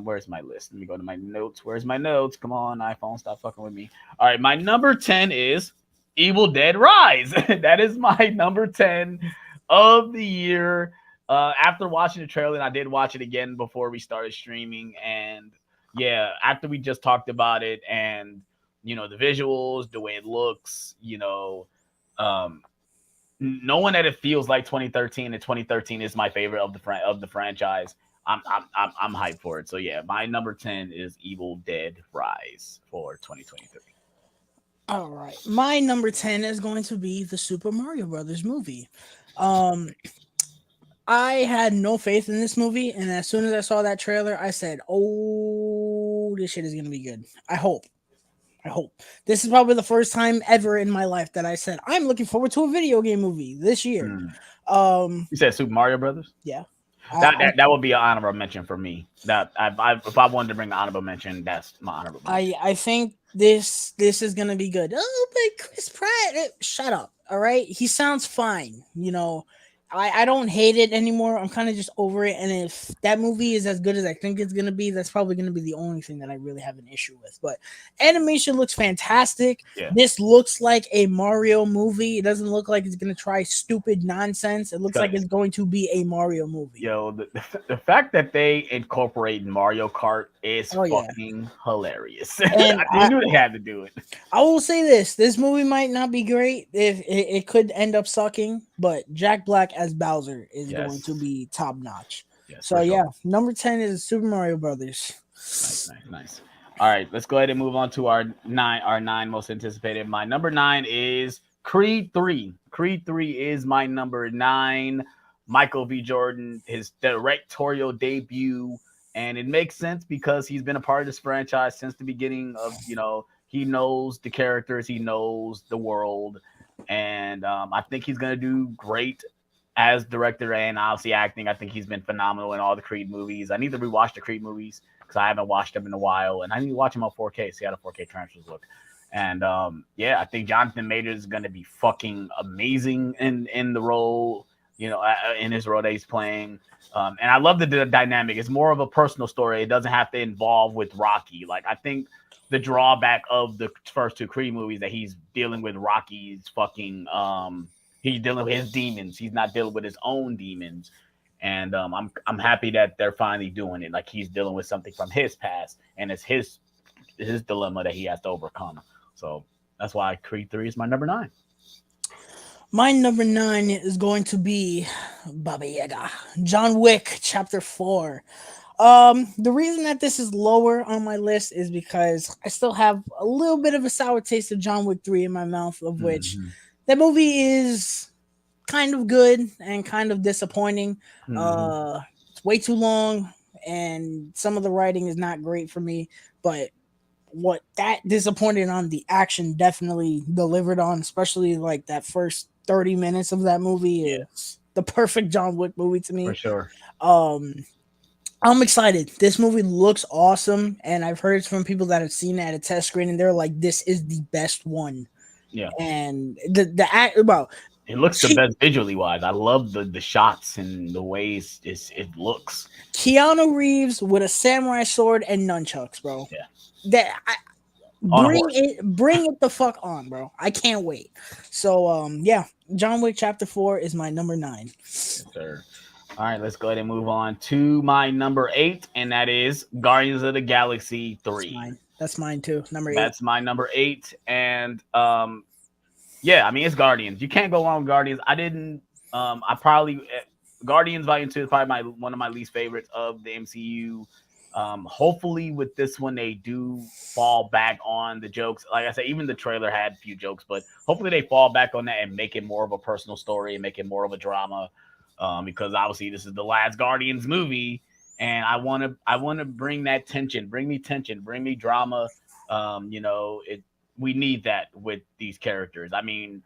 Where's my list? Let me go to my notes. Where's my notes? Come on, iPhone, stop fucking with me. All right, my number 10 is Evil Dead Rise. That is my number 10 of the year. After watching the trailer, and I did watch it again before we started streaming, and yeah, after we just talked about it, and the visuals, the way it looks, um, knowing that it feels like 2013, and 2013 is my favorite of the franchise. I'm hyped for it. So yeah, my number 10 is Evil Dead Rise for 2023. All right, my number 10 is going to be the Super Mario Brothers movie. I had no faith in this movie, and as soon as I saw that trailer, I said, "Oh, this shit is gonna be good." I hope. This is probably the first time ever in my life that I said I'm looking forward to a video game movie this year. You said Super Mario Brothers? Yeah. That would be an honorable mention for me. That if I wanted to bring an honorable mention, that's my honorable mention. I think this is gonna be good. Oh, but Chris Pratt, shut up. All right, he sounds fine. I don't hate it anymore. I'm kind of just over it. And if that movie is as good as I think it's gonna be, that's probably gonna be the only thing that I really have an issue with. But animation looks fantastic. Yeah. This looks like a Mario movie. It doesn't look like it's gonna try stupid nonsense. It looks like it's going to be a Mario movie. Yo, the fact that they incorporate Mario Kart is fucking hilarious. And I knew they had to do it. I will say this movie might not be great. If it could end up sucking, but Jack Black as Bowser is going to be top notch. Yes, so yeah, number 10 is Super Mario Brothers. Nice. All right, let's go ahead and move on to our nine most anticipated. My number 9 is Creed 3. Creed 3 is my number 9. Michael B. Jordan, his directorial debut, and it makes sense because he's been a part of this franchise since the beginning of, he knows the characters, he knows the world, and I think he's going to do great as director and obviously acting. I think he's been phenomenal in all the Creed movies. I need to rewatch the Creed movies because I haven't watched them in a while, and I need to watch them on 4K, see how the 4K transfers look. And I think Jonathan Majors is going to be fucking amazing in the role, in his role that he's playing. And I love the dynamic. It's more of a personal story. It doesn't have to involve with Rocky. Like, I think the drawback of the first two Creed movies that he's dealing with Rocky's fucking he's dealing with his demons. He's not dealing with his own demons. And I'm happy that they're finally doing it. Like, he's dealing with something from his past, and it's his dilemma that he has to overcome. So that's why Creed 3 is my number 9. My number 9 is going to be Baba Yaga, John Wick Chapter 4. The reason that this is lower on my list is because I still have a little bit of a sour taste of John Wick 3 in my mouth, of which that movie is kind of good and kind of disappointing. It's way too long, and some of the writing is not great for me, but what that disappointed on, the action definitely delivered on, especially like that first 30 minutes of that movie is the perfect John Wick movie to me. For sure. I'm excited. This movie looks awesome, and I've heard from people that have seen it at a test screen, and they're like, "This is the best one." Yeah, and the act about it looks the best visually wise. I love the shots and the ways it looks. Keanu Reeves with a samurai sword and nunchucks, bro. Yeah, bring it the fuck on, bro. I can't wait. So John Wick Chapter 4 is my number 9. Yes, sir. All right, let's go ahead and move on to my number 8, and that is Guardians of the Galaxy 3. That's mine too. Number 8. That's my number 8, and it's Guardians. You can't go wrong with Guardians. Guardians Volume 2 is probably one of my least favorites of the MCU. Hopefully with this one they do fall back on the jokes. Like I said, even the trailer had a few jokes, but hopefully they fall back on that and make it more of a personal story and make it more of a drama. Because obviously this is the last Guardians movie, and I want to bring that tension, bring me drama. We need that with these characters. I mean,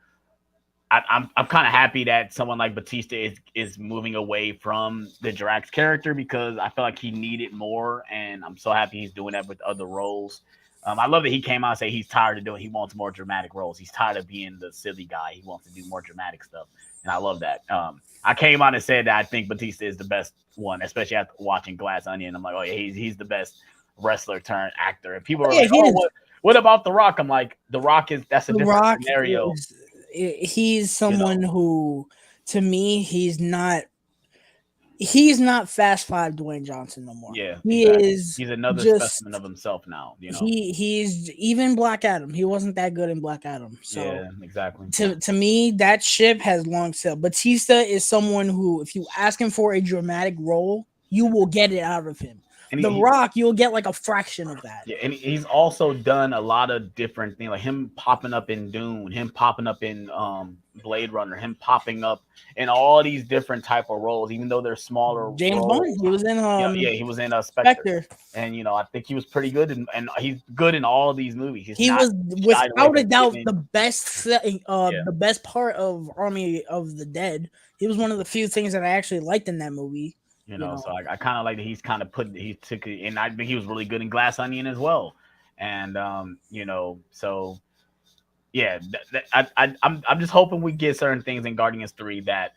I'm kind of happy that someone like Batista is moving away from the Drax character because I feel like he needed more, and I'm so happy he's doing that with other roles. I love that he came out and said he's tired of doing. He wants more dramatic roles. He's tired of being the silly guy. He wants to do more dramatic stuff, and I love that. I came out and said that I think Batista is the best one, especially after watching Glass Onion. I'm like, oh yeah, he's the best wrestler turned actor. And people are like, oh, what about The Rock? I'm like, The Rock that's a different scenario. He's someone who, to me, he's not Fast Five Dwayne Johnson no more. Yeah, he's another specimen of himself now. He's even Black Adam. He wasn't that good in Black Adam. So yeah, exactly. To me, that ship has long sailed. Batista is someone who, if you ask him for a dramatic role, you will get it out of him. And The Rock, you'll get like a fraction of that. Yeah, and he's also done a lot of different things, like him popping up in Dune, him popping up in Blade Runner, him popping up in all these different type of roles, even though they're smaller. James Bond, he was in he was in Spectre. And I think he was pretty good, and he's good in all these movies. He was without a doubt the best, the best part of Army of the Dead. He was one of the few things that I actually liked in that movie. So I kind of like that he's kind of he took it, and I think he was really good in Glass Onion as well. And so yeah, I'm just hoping we get certain things in Guardians 3 that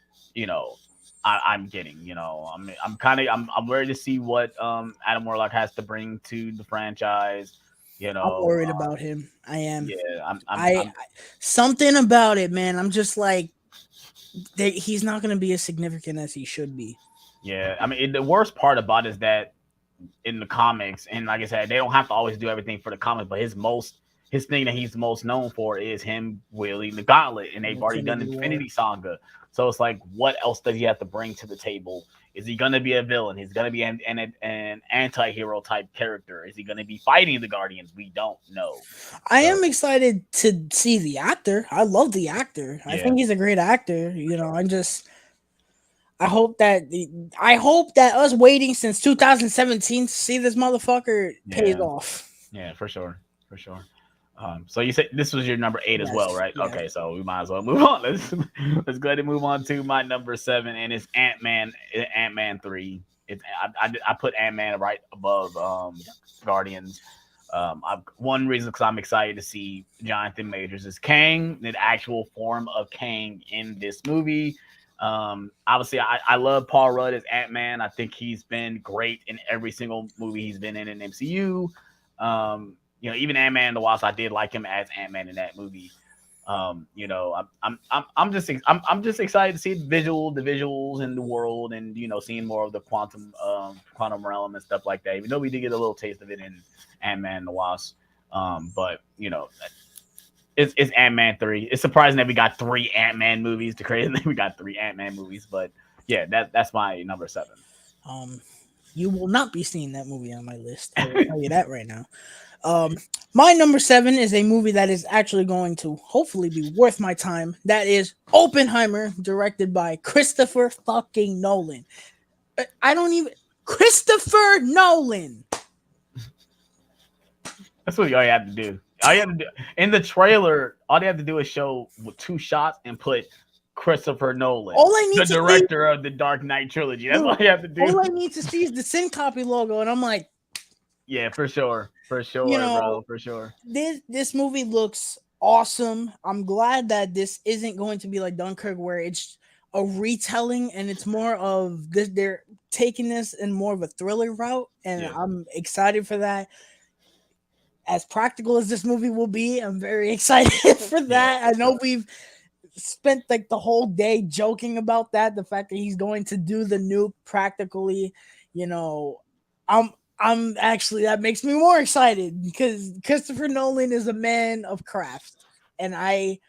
I'm getting. I'm ready to see what Adam Warlock has to bring to the franchise. I'm worried about him. I am. Yeah, I'm something about it, man. I'm just like he's not going to be as significant as he should be. Yeah, I mean, the worst part about it is that in the comics, and like I said, they don't have to always do everything for the comics, but his thing that he's most known for is him wielding the gauntlet, and they've already done Infinity Saga. So it's like, what else does he have to bring to the table? Is he going to be a villain? Is he going to be an anti-hero type character? Is he going to be fighting the Guardians? We don't know. I am excited to see the actor. I love the actor. Yeah. I think he's a great actor. I hope that us waiting since 2017 to see this motherfucker pays off. Yeah, for sure. So you said this was your number 8 as well, right? Yeah. Okay, so we might as well move on. Let's go ahead and move on to my number 7, and it's Ant-Man 3. I put Ant-Man right above Guardians. One reason because I'm excited to see Jonathan Majors as Kang, the actual form of Kang in this movie. Obviously I love Paul Rudd as Ant-Man. I think he's been great in every single movie he's been in MCU. Even Ant-Man and the Wasp, I did like him as Ant-Man in that movie. I'm just excited to see the visuals in the world, and seeing more of the quantum realm and stuff like that. Even though we did get a little taste of it in Ant-Man and the Wasp, but it's Ant-Man 3. It's surprising that we got 3 Ant-Man movies. The crazy thing, we got 3 Ant-Man movies, but yeah, that's my number 7. You will not be seeing that movie on my list. I will tell you that right now. My number 7 is a movie that is actually going to hopefully be worth my time. That is Oppenheimer, directed by Christopher fucking Nolan. Christopher Nolan. That's what all you have to do. All you have to do in the trailer, all they have to do is show with 2 shots and put Christopher Nolan, the director of the Dark Knight trilogy. That's all you have to do. All I need to see is the Syncopy logo, and I'm like, yeah, for sure, bro, for sure. This movie looks awesome. I'm glad that this isn't going to be like Dunkirk, where it's a retelling and it's more of this. They're taking this in more of a thriller route, and I'm excited for that. As practical as this movie will be, I'm very excited for that. I know we've spent like the whole day joking about that, the fact that he's going to do the nuke practically. I'm actually, that makes me more excited because Christopher Nolan is a man of craft, and I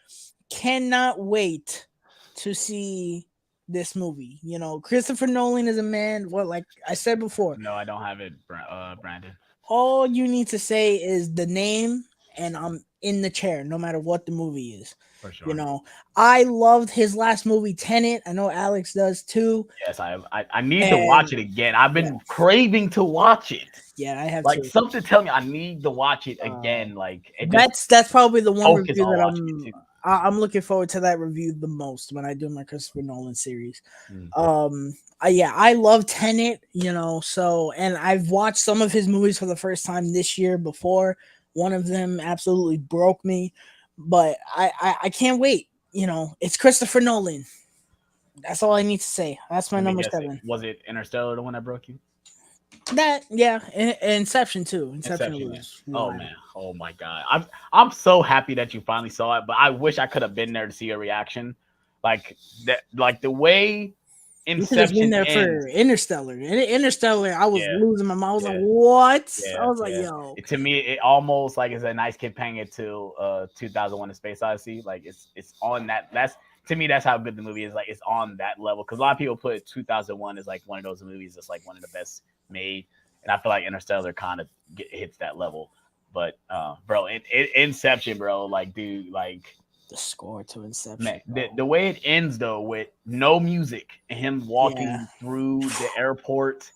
cannot wait to see this movie. Christopher Nolan is a man. Like I said before. No, I don't have it, Brandon. All you need to say is the name, and I'm in the chair, no matter what the movie is. For sure. I loved his last movie, Tenet. I know Alex does too. Yes, I need to watch it again. I've been craving to watch it. Yeah, I have something tell me I need to watch it again. Like that's probably the one review that I'm looking forward to that review the most when I do my Christopher Nolan series. Mm. Yeah, I love Tenet, so, and I've watched some of his movies for the first time this year before. One of them absolutely broke me, but I can't wait. It's Christopher Nolan. That's all I need to say. That's my Let me number guess. 7. Was it Interstellar the one that broke you? That, yeah, Inception too. Inception. Yeah. Was Oh wild. man. Oh my god. I'm so happy that you finally saw it, but I wish I could have been there to see your reaction. Like that. Like the way You could have been Inception there ends. for Interstellar. Interstellar, I was Yeah. losing my mind. I was like, Yeah. what? I Yeah, was like, yeah. yo. To me, it almost like is a nice companion to 2001: A Space Odyssey. Like it's on that. That's to me, that's how good the movie is. Like it's on that level because a lot of people put 2001 as like one of those movies that's like one of the best made, and I feel like Interstellar kind of hits that level. But bro, Inception, bro, like dude, like The score to Inception. man, the way it ends though with no music and him walking Yeah. through the airport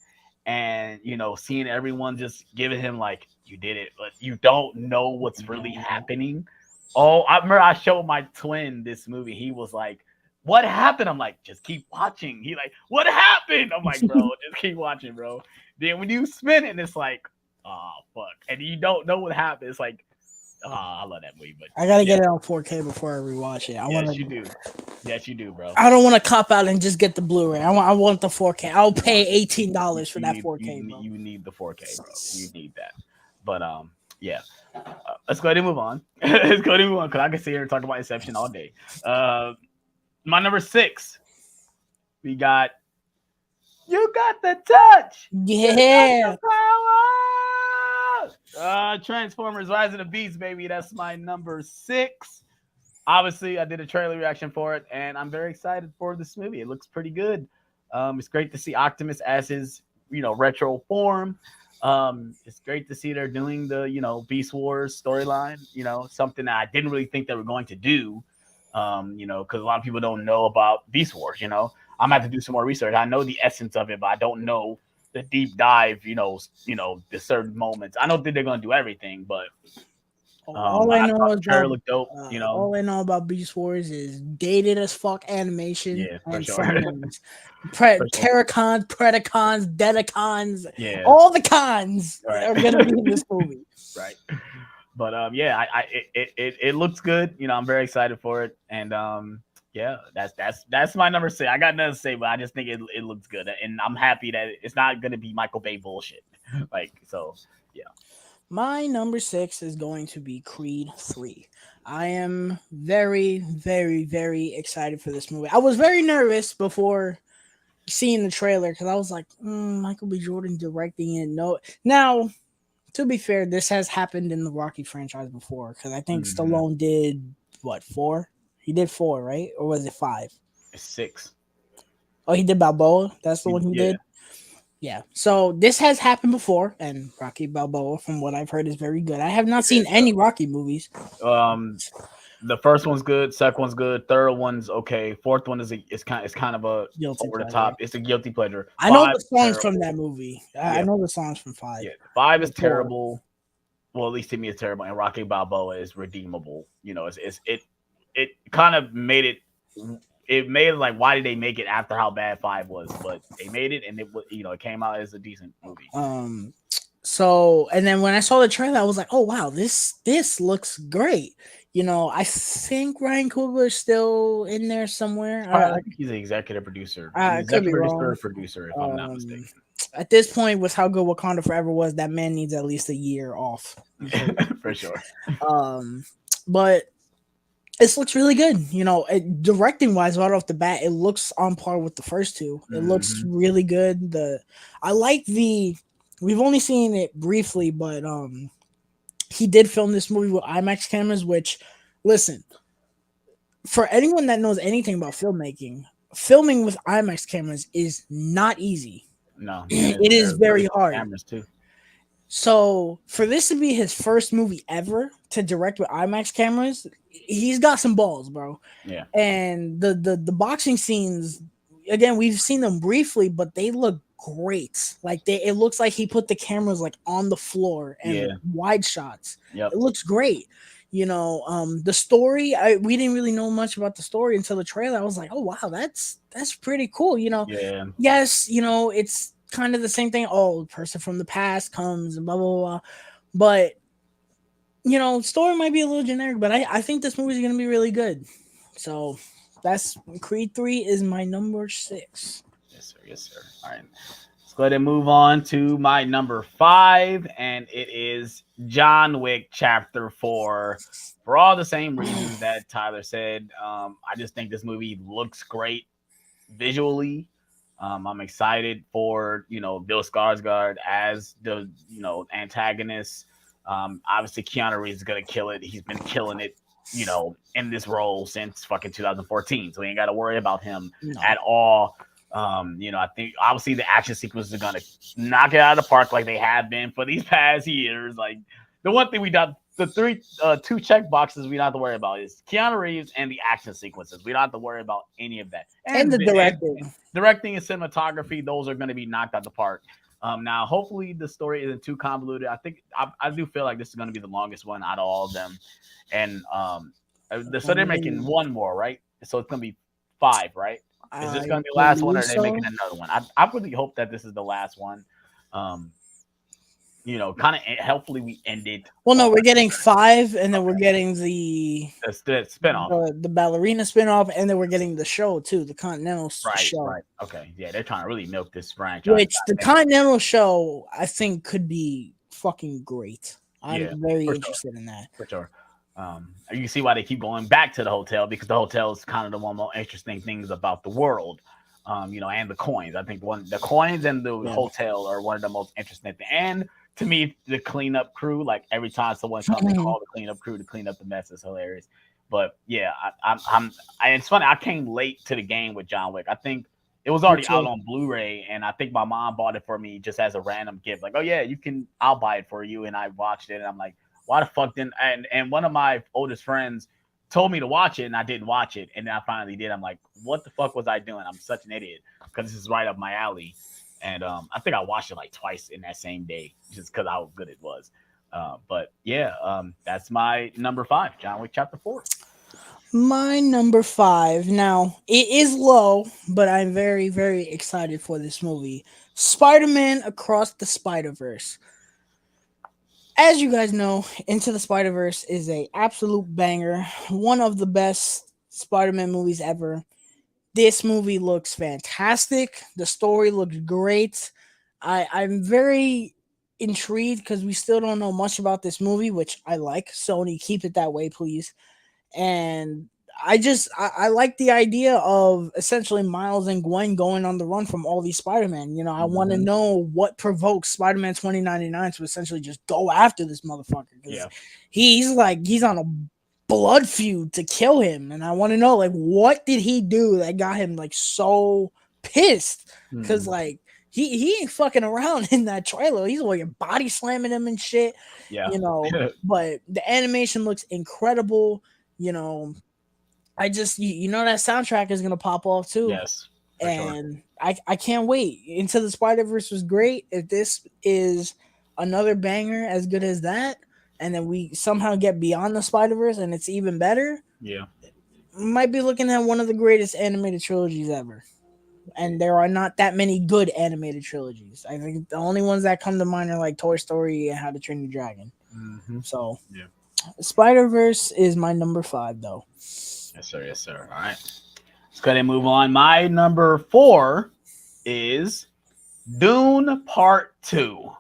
and seeing everyone just giving him like you did it, but you don't know what's really happening. Oh, I remember I showed my twin this movie. He was like, "What happened?" I'm like, "Just keep watching." He like, "What happened?" I'm like, "Bro, just keep watching, bro." Then when you spin it, it's like, "Oh fuck," and you don't know what happened. It's like, oh, I love that movie, but I gotta get it on 4K before I rewatch it. Yes, you do. Yes, you do, bro. I don't want to cop out and just get the Blu-ray. I want the 4K. I'll pay $18 for that 4K, bro. You need the 4K, bro. You need that. But yeah. Let's go ahead and move on. Let's go ahead and move on because I can sit here and talk about Inception all day. My number 6, we got You Got the Touch. Yeah. Transformers: Rise of the Beast, baby. That's my number 6. Obviously, I did a trailer reaction for it, and I'm very excited for this movie. It looks pretty good. It's great to see Optimus as his, retro form. It's great to see they're doing the, Beast Wars storyline. Something that I didn't really think they were going to do. Because a lot of people don't know about Beast Wars. I'm gonna have to do some more research. I know the essence of it, but I don't know the deep dive. The certain moments. I don't think they're gonna do everything, but. All I know is look dope, all I know about Beast Wars is dated as fuck animation and sure. friends. Terracons, Predacons, Dedicons, Yeah, all the cons right. are gonna be in this movie. Right. But yeah, it looks good. I'm very excited for it, and yeah, that's my number 6. I got nothing to say, but I just think it looks good, and I'm happy that it's not gonna be Michael Bay bullshit. Yeah. My number 6 is going to be Creed 3. I am very, very, very excited for this movie. I was very nervous before seeing the trailer because I was like, Michael B. Jordan directing it. No, now to be fair, this has happened in the Rocky franchise before because I think Stallone did 4? He did 4, right? Or was it 5? It's 6. Oh, he did Balboa. That's the one he did. Yeah, so this has happened before, and Rocky Balboa, from what I've heard, is very good. I have not seen any Rocky movies. The first one's good, second one's good, third one's okay, fourth one is kind of a Guilty over the pleasure. top. It's a guilty pleasure. I know the songs from that movie. I know the songs from 5. Yeah, 5 is terrible. Well, at least to me, it's terrible. And Rocky Balboa is redeemable. It kind of made it. It made it like, why did they make it after how bad 5 was? But they made it, and it came out as a decent movie. So, and then when I saw the trailer, I was like, oh wow, this looks great. I think Ryan Coogler is still in there somewhere. I think he's the executive producer. Could be wrong. Producer, if I'm not mistaken. At this point, with how good Wakanda Forever was, that man needs at least a year off. For sure. But this looks really good. Directing wise, right off the bat, it looks on par with the first 2. It looks really good. I like we've only seen it briefly, but he did film this movie with IMAX cameras, which, listen, for anyone that knows anything about filmmaking, filming with IMAX cameras is not easy. No, it is very hard. Cameras too. So for this to be his first movie ever to direct with IMAX cameras, he's got some balls, bro. Yeah. And the boxing scenes, again, we've seen them briefly, but they look great. Like it looks like he put the cameras like on the floor and wide shots. Yep. It looks great. The story, we didn't really know much about the story until the trailer. I was like, oh wow, that's pretty cool. Yeah. Yes, it's kind of the same thing. Oh, the person from the past comes and blah blah blah. But story might be a little generic, but I think this movie is gonna be really good. So that's Creed 3 is my number 6. Yes, sir. Yes, sir. All right. Let's go ahead and move on to my number 5, and it is John Wick Chapter 4. For all the same reasons that Tyler said, I just think this movie looks great visually. I'm excited for Bill Skarsgård as the antagonist. Obviously, Keanu Reeves is gonna kill it. He's been killing it, in this role since fucking 2014. So we ain't got to worry about him at all. I think obviously the action sequences are gonna knock it out of the park like they have been for these past years. Like the one thing we got, the two check boxes we don't have to worry about is Keanu Reeves and the action sequences. We don't have to worry about any of that. And the directing. And directing and cinematography, those are going to be knocked out the park. Now, hopefully the story isn't too convoluted. I do feel like this is going to be the longest one out of all of them. And so they're making one more, right? So it's going to be 5, right? Is this going to be the last one, or are they making another one? I really hope that this is the last one. Kind of hopefully we ended. Well, no, we're getting 5, and then we're getting the spinoff, the ballerina spinoff, and then we're getting the show too, the Continental show. Right. Okay. Yeah, they're trying to really milk this franchise. Which the Continental show, I think, could be fucking great. I'm very interested in that. For sure. You see why they keep going back to the hotel, because the hotel is kind of the one of the more interesting things about the world. And the coins. I think the coins and the hotel are one of the most interesting things. And to me, the cleanup crew, like every time someone comes, they call the cleanup crew to clean up the mess, is hilarious. But yeah, it's funny. I came late to the game with John Wick. I think it was already out on Blu-ray, and I think my mom bought it for me just as a random gift. Like, oh yeah, I'll buy it for you. And I watched it, and I'm like, why the fuck didn't? And one of my oldest friends told me to watch it, and I didn't watch it, and then I finally did. I'm like, what the fuck was I doing? I'm such an idiot, because this is right up my alley. And I think I watched it like twice in that same day, just because how good it was. But yeah, that's my number 5, John Wick Chapter 4. My number 5. Now, it is low, but I'm very, very excited for this movie. Spider-Man Across the Spider-Verse. As you guys know, Into the Spider-Verse is a absolute banger. One of the best Spider-Man movies ever. This movie looks fantastic. The story looks great. I'm very intrigued because we still don't know much about this movie, which I like. Sony, keep it that way, please. And I like the idea of essentially Miles and Gwen going on the run from all these Spider-Man. I want to know what provokes Spider-Man 2099 to essentially just go after this motherfucker. Yeah. He's on a blood feud to kill him, and I want to know, like, what did he do that got him like so pissed? Because like he ain't fucking around in that trailer. He's like body slamming him and shit. But the animation looks incredible. I just that soundtrack is gonna pop off too. Yes, and sure. I can't wait. Into the Spider-Verse was great. If this is another banger as good as that, and then we somehow get beyond the Spider-Verse and it's even better, might be looking at one of the greatest animated trilogies ever. And there are not that many good animated trilogies. I think the only ones that come to mind are like Toy Story and How to Train Your Dragon. So Spider-Verse is my number 5 though. Yes, sir. Yes, sir. All right. Let's go ahead and move on. My number 4 is Dune Part 2.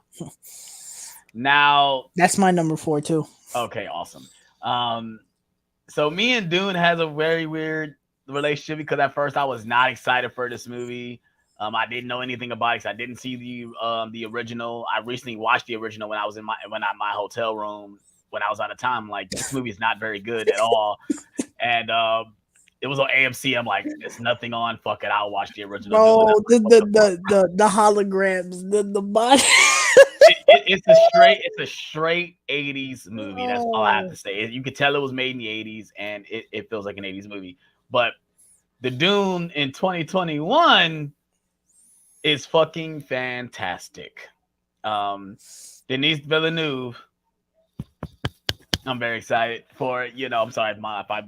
Now, that's my number 4 too. Okay, awesome. So me and Dune has a very weird relationship, because at first I was not excited for this movie. I didn't know anything about it. I didn't see the original. I recently watched the original when I was in my hotel room when I was out of town. Like, this movie is not very good at all. And it was on AMC. I'm like, there's nothing on. Fuck it, I'll watch the original. Oh, the holograms, the body. It's a straight 80s movie. That's all I have to say. You could tell it was made in the 80s, and it feels like an 80s movie. But the Dune in 2021 is fucking fantastic. Denis Villeneuve I'm very excited for it. I'm sorry if I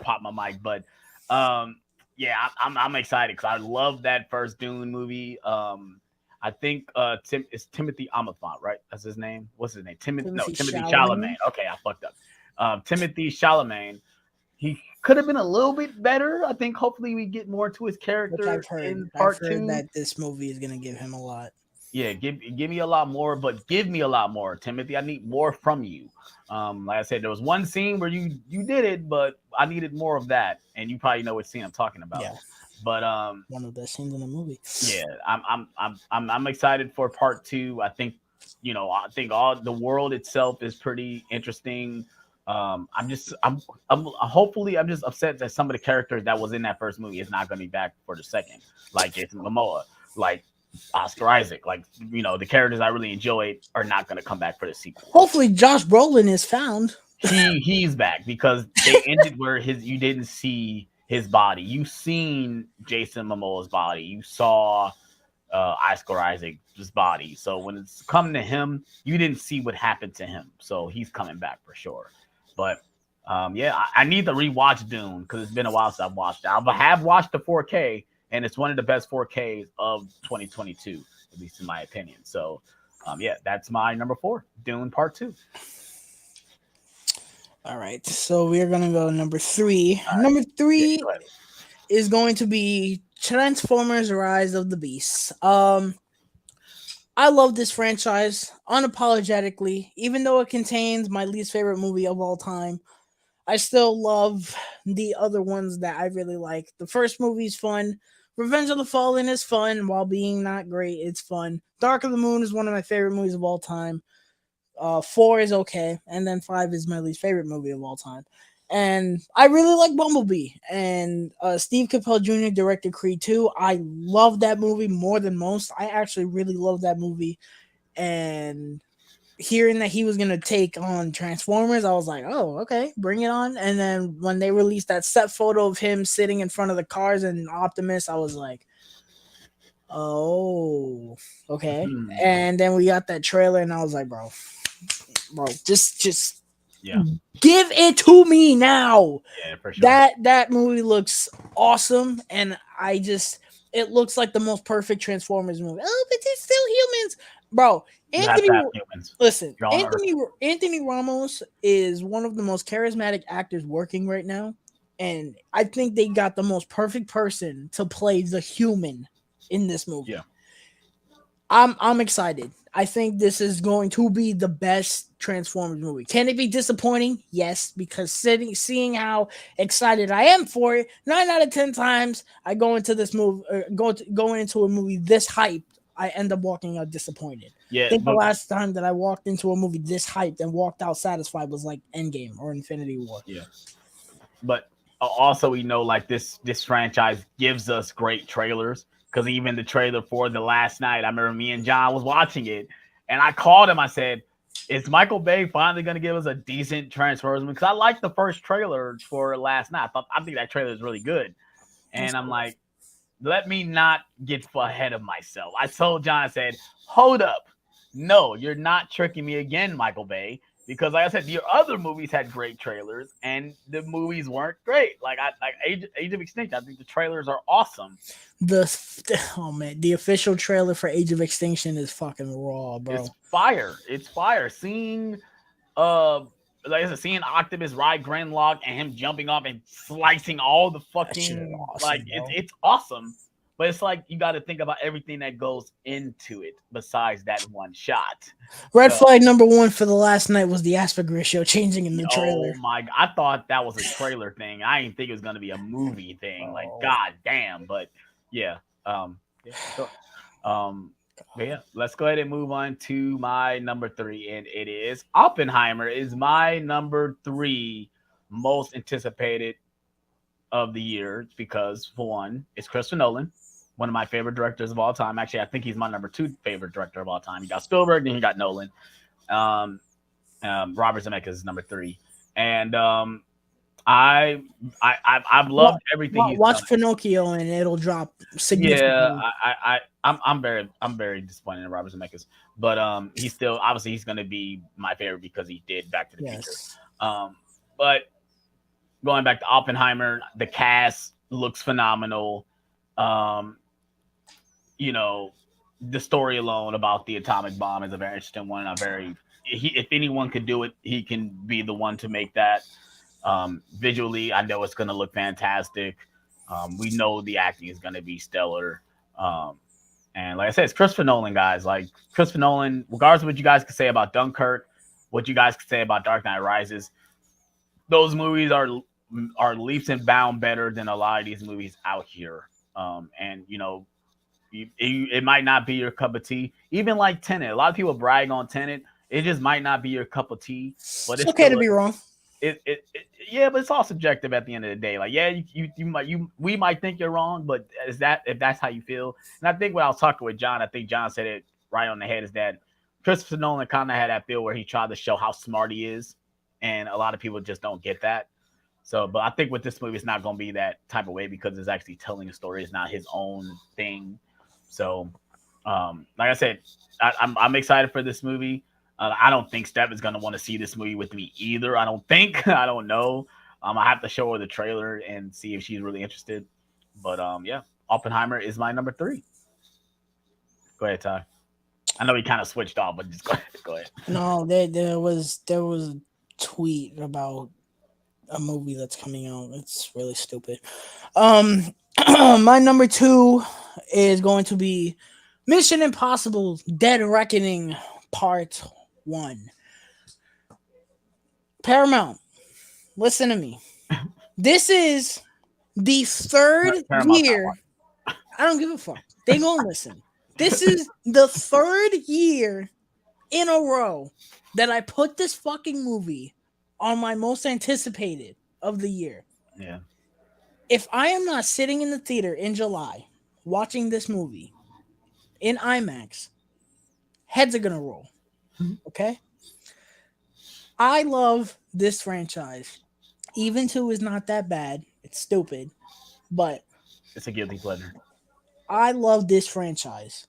pop my mic, but um, yeah, I'm excited because I love that first Dune movie. I think it's Timothy Olyphant, right? That's his name. What's his name? Timothy Timothy Chalamet. Chalamet, Okay, I fucked up. Timothy Chalamet. He could have been a little bit better. I think hopefully we get more to his which character I've heard. in I've part heard two. that this movie is gonna give him a lot. Yeah, give me a lot more, but give me a lot more, Timothy. I need more from you. Like I said, there was one scene where you did it, but I needed more of that, and you probably know what scene I'm talking about. Yeah, But one of the best scenes in the movie. yeah, I'm excited for part two. I think all the world itself is pretty interesting. I'm hopefully I'm just upset that some of the characters that was in that first movie is not going to be back for the second, like Jason Momoa, like Oscar Isaac, like the characters I really enjoyed are not going to come back for the sequel. Hopefully, Josh Brolin is found. He's back because they ended where you didn't see his body. You seen Jason Momoa's body. You saw Oscar Isaac's body. So when it's coming to him, you didn't see what happened to him. So he's coming back for sure. But yeah, I need to rewatch Dune because it's been a while since I've watched it. I have watched the 4K, and it's one of the best 4Ks of 2022, at least in my opinion. So yeah, that's my number 4, Dune Part 2. All right, so we're gonna go number 3. All right. Number 3 go ahead. is going to be Transformers: Rise of the Beasts. I love this franchise unapologetically, even though it contains my least favorite movie of all time. I still love the other ones that I really like. The first movie is fun. Revenge of the Fallen is fun while being not great. It's fun. Dark of the Moon is one of my favorite movies of all time. 4 is okay, and then 5 is my least favorite movie of all time. And I really like Bumblebee. And Steve Carell Jr. directed Creed 2. I love that movie more than most. I actually really love that movie. And hearing that he was going to take on Transformers, I was like, oh, okay, bring it on. And then when they released that set photo of him sitting in front of the cars and Optimus, I was like, oh, okay. And then we got that trailer, and I was like, bro, just yeah, give it to me now. Yeah, for sure. That movie looks awesome, and it looks like the most perfect Transformers movie. Oh, but they're still humans, bro. Listen, Anthony Ramos is one of the most charismatic actors working right now, and I think they got the most perfect person to play the human in this movie. Yeah. I'm excited. I think this is going to be the best Transformers movie. Can it be disappointing? Yes, because seeing how excited I am for it, 9 out of 10 times I go into this movie, going into a movie this hyped, I end up walking out disappointed. Yeah, I think the last time that I walked into a movie this hyped and walked out satisfied was like Endgame or Infinity War. Yeah, but also we know like this franchise gives us great trailers. Because even the trailer for The Last Night, I remember me and John was watching it, and I called him. I said, is Michael Bay finally going to give us a decent Transformers movie? Because I liked the first trailer for Last Night. I think that trailer is really good. And I'm like, let me not get ahead of myself. I told John, I said, hold up. No, you're not tricking me again, Michael Bay. Because like I said, your other movies had great trailers, and the movies weren't great. Like Age of Extinction, I think the trailers are awesome. The official trailer for Age of Extinction is fucking raw, bro. It's fire. Seeing like I said, seeing Optimus ride Grimlock and him jumping off and slicing all the fucking awesome, it's awesome. But it's like you got to think about everything that goes into it besides that one shot. Red flag number 1 for The Last Night was the aspect ratio changing in the trailer. Oh my! I thought that was a trailer thing. I didn't think it was going to be a movie thing. Like, god damn! But yeah, but yeah. Let's go ahead and move on to my number 3, and it is Oppenheimer. Is my number 3 most anticipated of the year because, for one, it's Christopher Nolan, one of my favorite directors of all time. Actually, I think he's my number 2 favorite director of all time. You got Spielberg, then you got Nolan. Robert Zemeckis is number 3, and I've loved everything. He's watch done. Pinocchio, and it'll drop significantly. Yeah, I'm very disappointed in Robert Zemeckis, but he's still obviously he's going to be my favorite because he did Back to the Future. But going back to Oppenheimer, the cast looks phenomenal. Um, you know, the story alone about the atomic bomb is a very interesting one. A very, if anyone could do it, he can be the one to make that. Visually, I know it's going to look fantastic. We know the acting is going to be stellar. Um, and like I said, it's Christopher Nolan, guys. Like Christopher Nolan, regardless of what you guys could say about Dunkirk, what you guys could say about Dark Knight Rises, those movies are leaps and bound better than a lot of these movies out here. And you know, it might not be your cup of tea. Even like Tenet, a lot of people brag on Tenet. It just might not be your cup of tea, but It's it's okay still to be wrong. yeah, but it's all subjective at the end of the day. Like, yeah, you might we might think you're wrong, but is that if that's how you feel? And I think when I was talking with John, I think John said it right on the head. Is that Christopher Nolan kind of had that feel where he tried to show how smart he is, and a lot of people just don't get that. So, but I think with this movie, it's not going to be that type of way because it's actually telling a story. It's not his own thing. So, like I said, I'm excited for this movie. I don't think Steph is going to want to see this movie with me either. I don't think. I don't know. I have to show her the trailer and see if she's really interested. But yeah, Oppenheimer is my number 3. Go ahead, Ty. I know he kind of switched off, but just go ahead. Go ahead. No, there was a tweet about a movie that's coming out. It's really stupid. My number 2 is going to be Mission Impossible: Dead Reckoning Part 1. Paramount, listen to me. This is the third Paramount's not year. I don't give a fuck. They gonna listen. This is the third year in a row that I put this fucking movie on my most anticipated of the year. Yeah. If I am not sitting in the theater in July watching this movie in IMAX, heads are gonna roll. Okay? I love this franchise. Even 2 is not that bad. It's stupid. But It's a guilty pleasure. I love this franchise.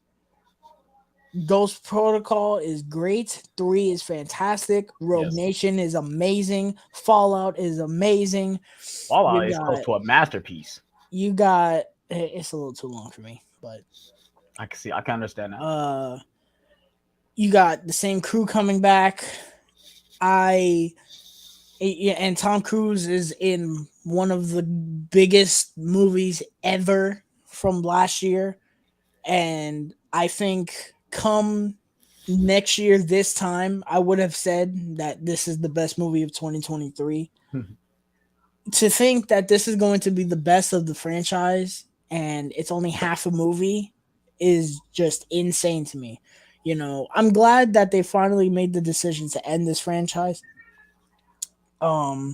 Ghost Protocol is great. 3 is fantastic. Rogue Yes. Nation is amazing. Fallout is amazing. Fallout You is close got, to a masterpiece. it's a little too long for me, but I can see. I can understand that. you got the same crew coming back. And Tom Cruise is in one of the biggest movies ever from last year. And I think come next year, this time, I would have said that this is the best movie of 2023. To think that this is going to be the best of the franchise and it's only half a movie is just insane to me. You know, I'm glad that they finally made the decision to end this franchise. I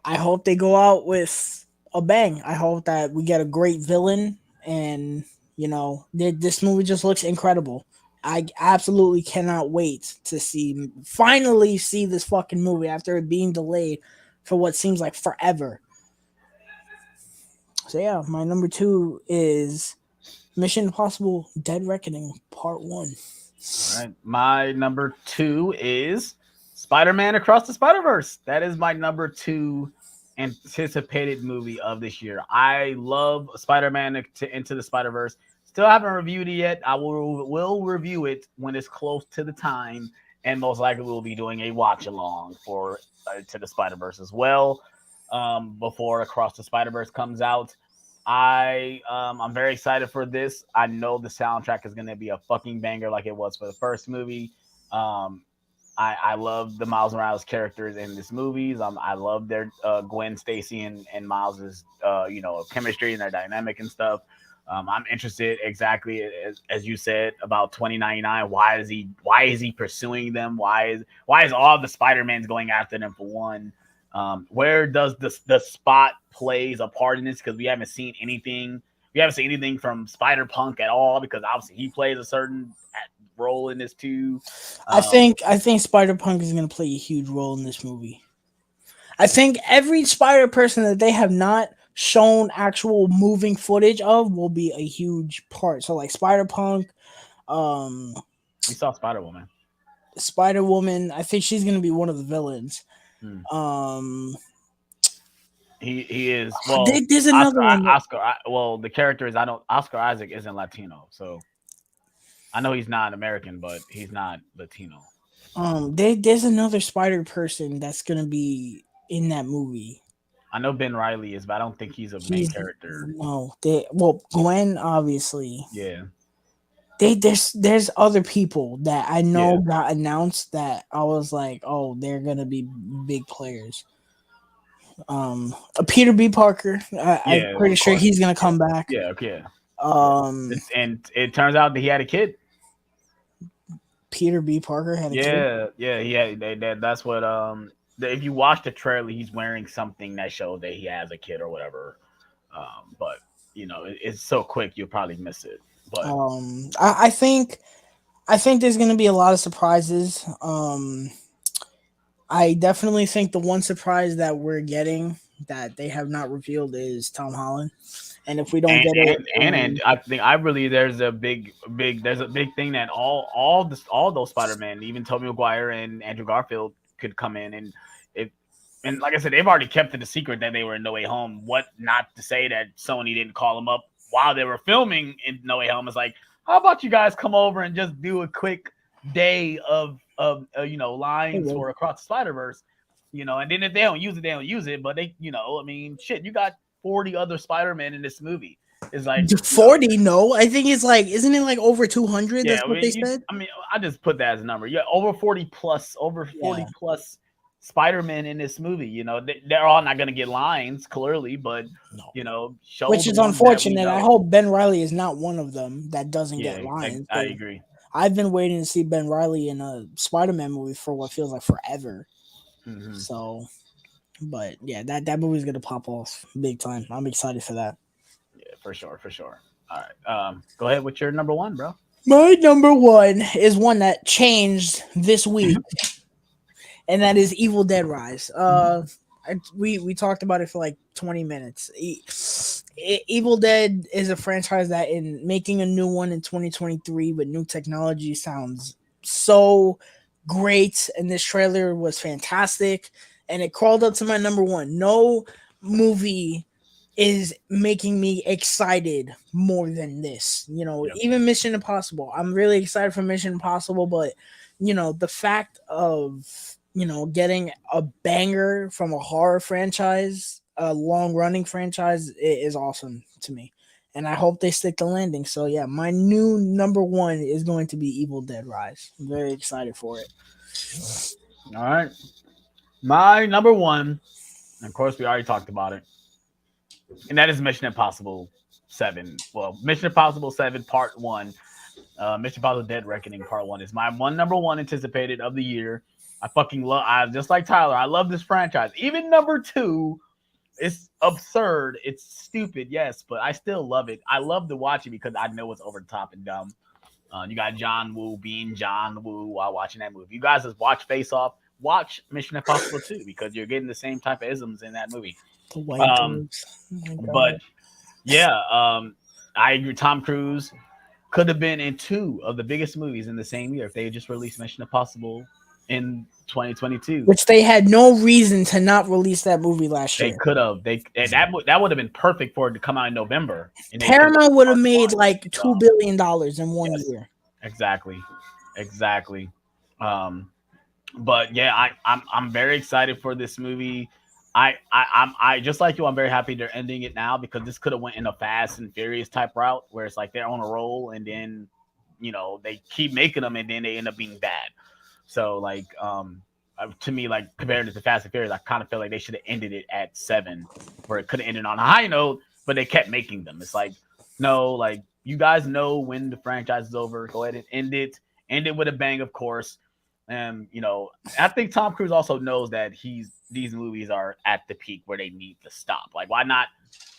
hope they go out with a bang. I hope that we get a great villain, and you know, this movie just looks incredible. I absolutely cannot wait to finally see this fucking movie after it being delayed for what seems like forever. So yeah, my number 2 is Mission Impossible: Dead Reckoning Part 1. All right. My number 2 is Spider-Man Across the Spider-Verse. That is my number 2 anticipated movie of this year. I love Spider-Man Into the Spider-Verse. Still haven't reviewed it yet. I will review it when it's close to the time, and most likely we'll be doing a watch along for To the Spider-Verse as well. Before Across the Spider-Verse comes out. I'm very excited for this. I know the soundtrack is going to be a fucking banger like it was for the first movie. I love the Miles Morales characters in this movies. I love their Gwen Stacy and Miles's chemistry and their dynamic and stuff. I'm interested exactly as you said about 2099. Why is he pursuing them? Why is all the Spider-Mans going after them for one? Where does the Spot plays a part in this? Because we haven't seen anything. We haven't seen anything from Spider-Punk at all because obviously he plays a certain role in this too. I think Spider-Punk is going to play a huge role in this movie. I think every Spider person that they have not shown actual moving footage of will be a huge part. So like Spider-Punk, we saw Spider-Woman. Spider-Woman, I think she's going to be one of the villains. Hmm. Um, He is well. there's another one. Well, the character is I don't. Oscar Isaac isn't Latino, so I know he's not American, but he's not Latino. There's another spider person that's gonna be in that movie. I know Ben Riley is, but I don't think he's a main He's character. no, they well Gwen obviously. Yeah, There's other people that I know yeah, got announced that I was like, oh, they're gonna be big players. Peter B. Parker, I'm yeah. pretty Of sure course. he's gonna come back. Yeah, okay. Yeah. Um, And it turns out that he had a kid. Peter B. Parker had a kid. Yeah, yeah, yeah. That's what. If you watch the trailer, he's wearing something that shows that he has a kid or whatever. But it's so quick you'll probably miss it. But I think there's gonna be a lot of surprises. I definitely think the one surprise that we're getting that they have not revealed is Tom Holland. And if we don't get it, and I think I really there's a big thing that all those Spider-Man, even Tobey Maguire and Andrew Garfield could come in and like I said, they've already kept it a secret that they were in No Way Home. What not to say that Sony didn't call them up while they were filming in No Way Home. It's like, how about you guys come over and just do a quick day of lines for Across the Spider-Verse, and then if they don't use it, they don't use it. But they, I mean, shit, you got 40 other Spider-Man in this movie. It's like 40. No, I think it's like, isn't it like over 200? Yeah, That's what they said. I mean, I just put that as a number. Yeah, over 40 plus Spider-Man in this movie. They're all not going to get lines clearly, but show which is unfortunate. I hope Ben Riley is not one of them that doesn't get lines. I agree. I've been waiting to see Ben Riley in a Spider-Man movie for what feels like forever. Mm-hmm. So, but yeah, that movie's gonna pop off big time. I'm excited for that. Yeah, for sure. All right, go ahead with your number one, bro. My number one is one that changed this week, and that is Evil Dead Rise. We talked about it for like 20 minutes. Evil Dead is a franchise that, in making a new one in 2023 with new technology, sounds so great, and this trailer was fantastic, and it crawled up to my number one. No movie is making me excited more than this. Even Mission Impossible. I'm really excited for Mission Impossible, but the fact of getting a banger from a horror franchise, a long-running franchise, is awesome to me. And I hope they stick the landing. So, yeah, my new number one is going to be Evil Dead Rise. I'm very excited for it. All right. My number one, and of course, we already talked about it, and that is Mission Impossible 7. Well, Mission Impossible 7 Part 1. Mission Impossible Dead Reckoning Part 1 is my number one anticipated of the year. I fucking love, just like Tyler, I love this franchise. Even number 2, it's absurd. It's stupid, yes, but I still love it. I love to watch it because I know it's over the top and dumb. You got John Woo being John Woo while watching that movie. You guys just watch Face Off. Watch Mission Impossible 2 because you're getting the same type of isms in that movie. But yeah, I agree. Tom Cruise could have been in 2 of the biggest movies in the same year if they had just released Mission Impossible in 2022, which they had no reason to not release that movie last year. They could have. That would have been perfect for it to come out in November. And Paramount would have made like $2 billion in one year. Exactly. But yeah, I'm very excited for this movie. I just like you. I'm very happy they're ending it now because this could have went in a Fast and Furious type route where it's like they're on a roll and then they keep making them and then they end up being bad. So like to me, like compared to the Fast and Furious, I kind of feel like they should have ended it at 7 where it could have ended on a high note, but they kept making them. It's like, no, like you guys know when the franchise is over. Go ahead and end it. End it with a bang, of course. And I think Tom Cruise also knows that these movies are at the peak where they need to stop. Like, why not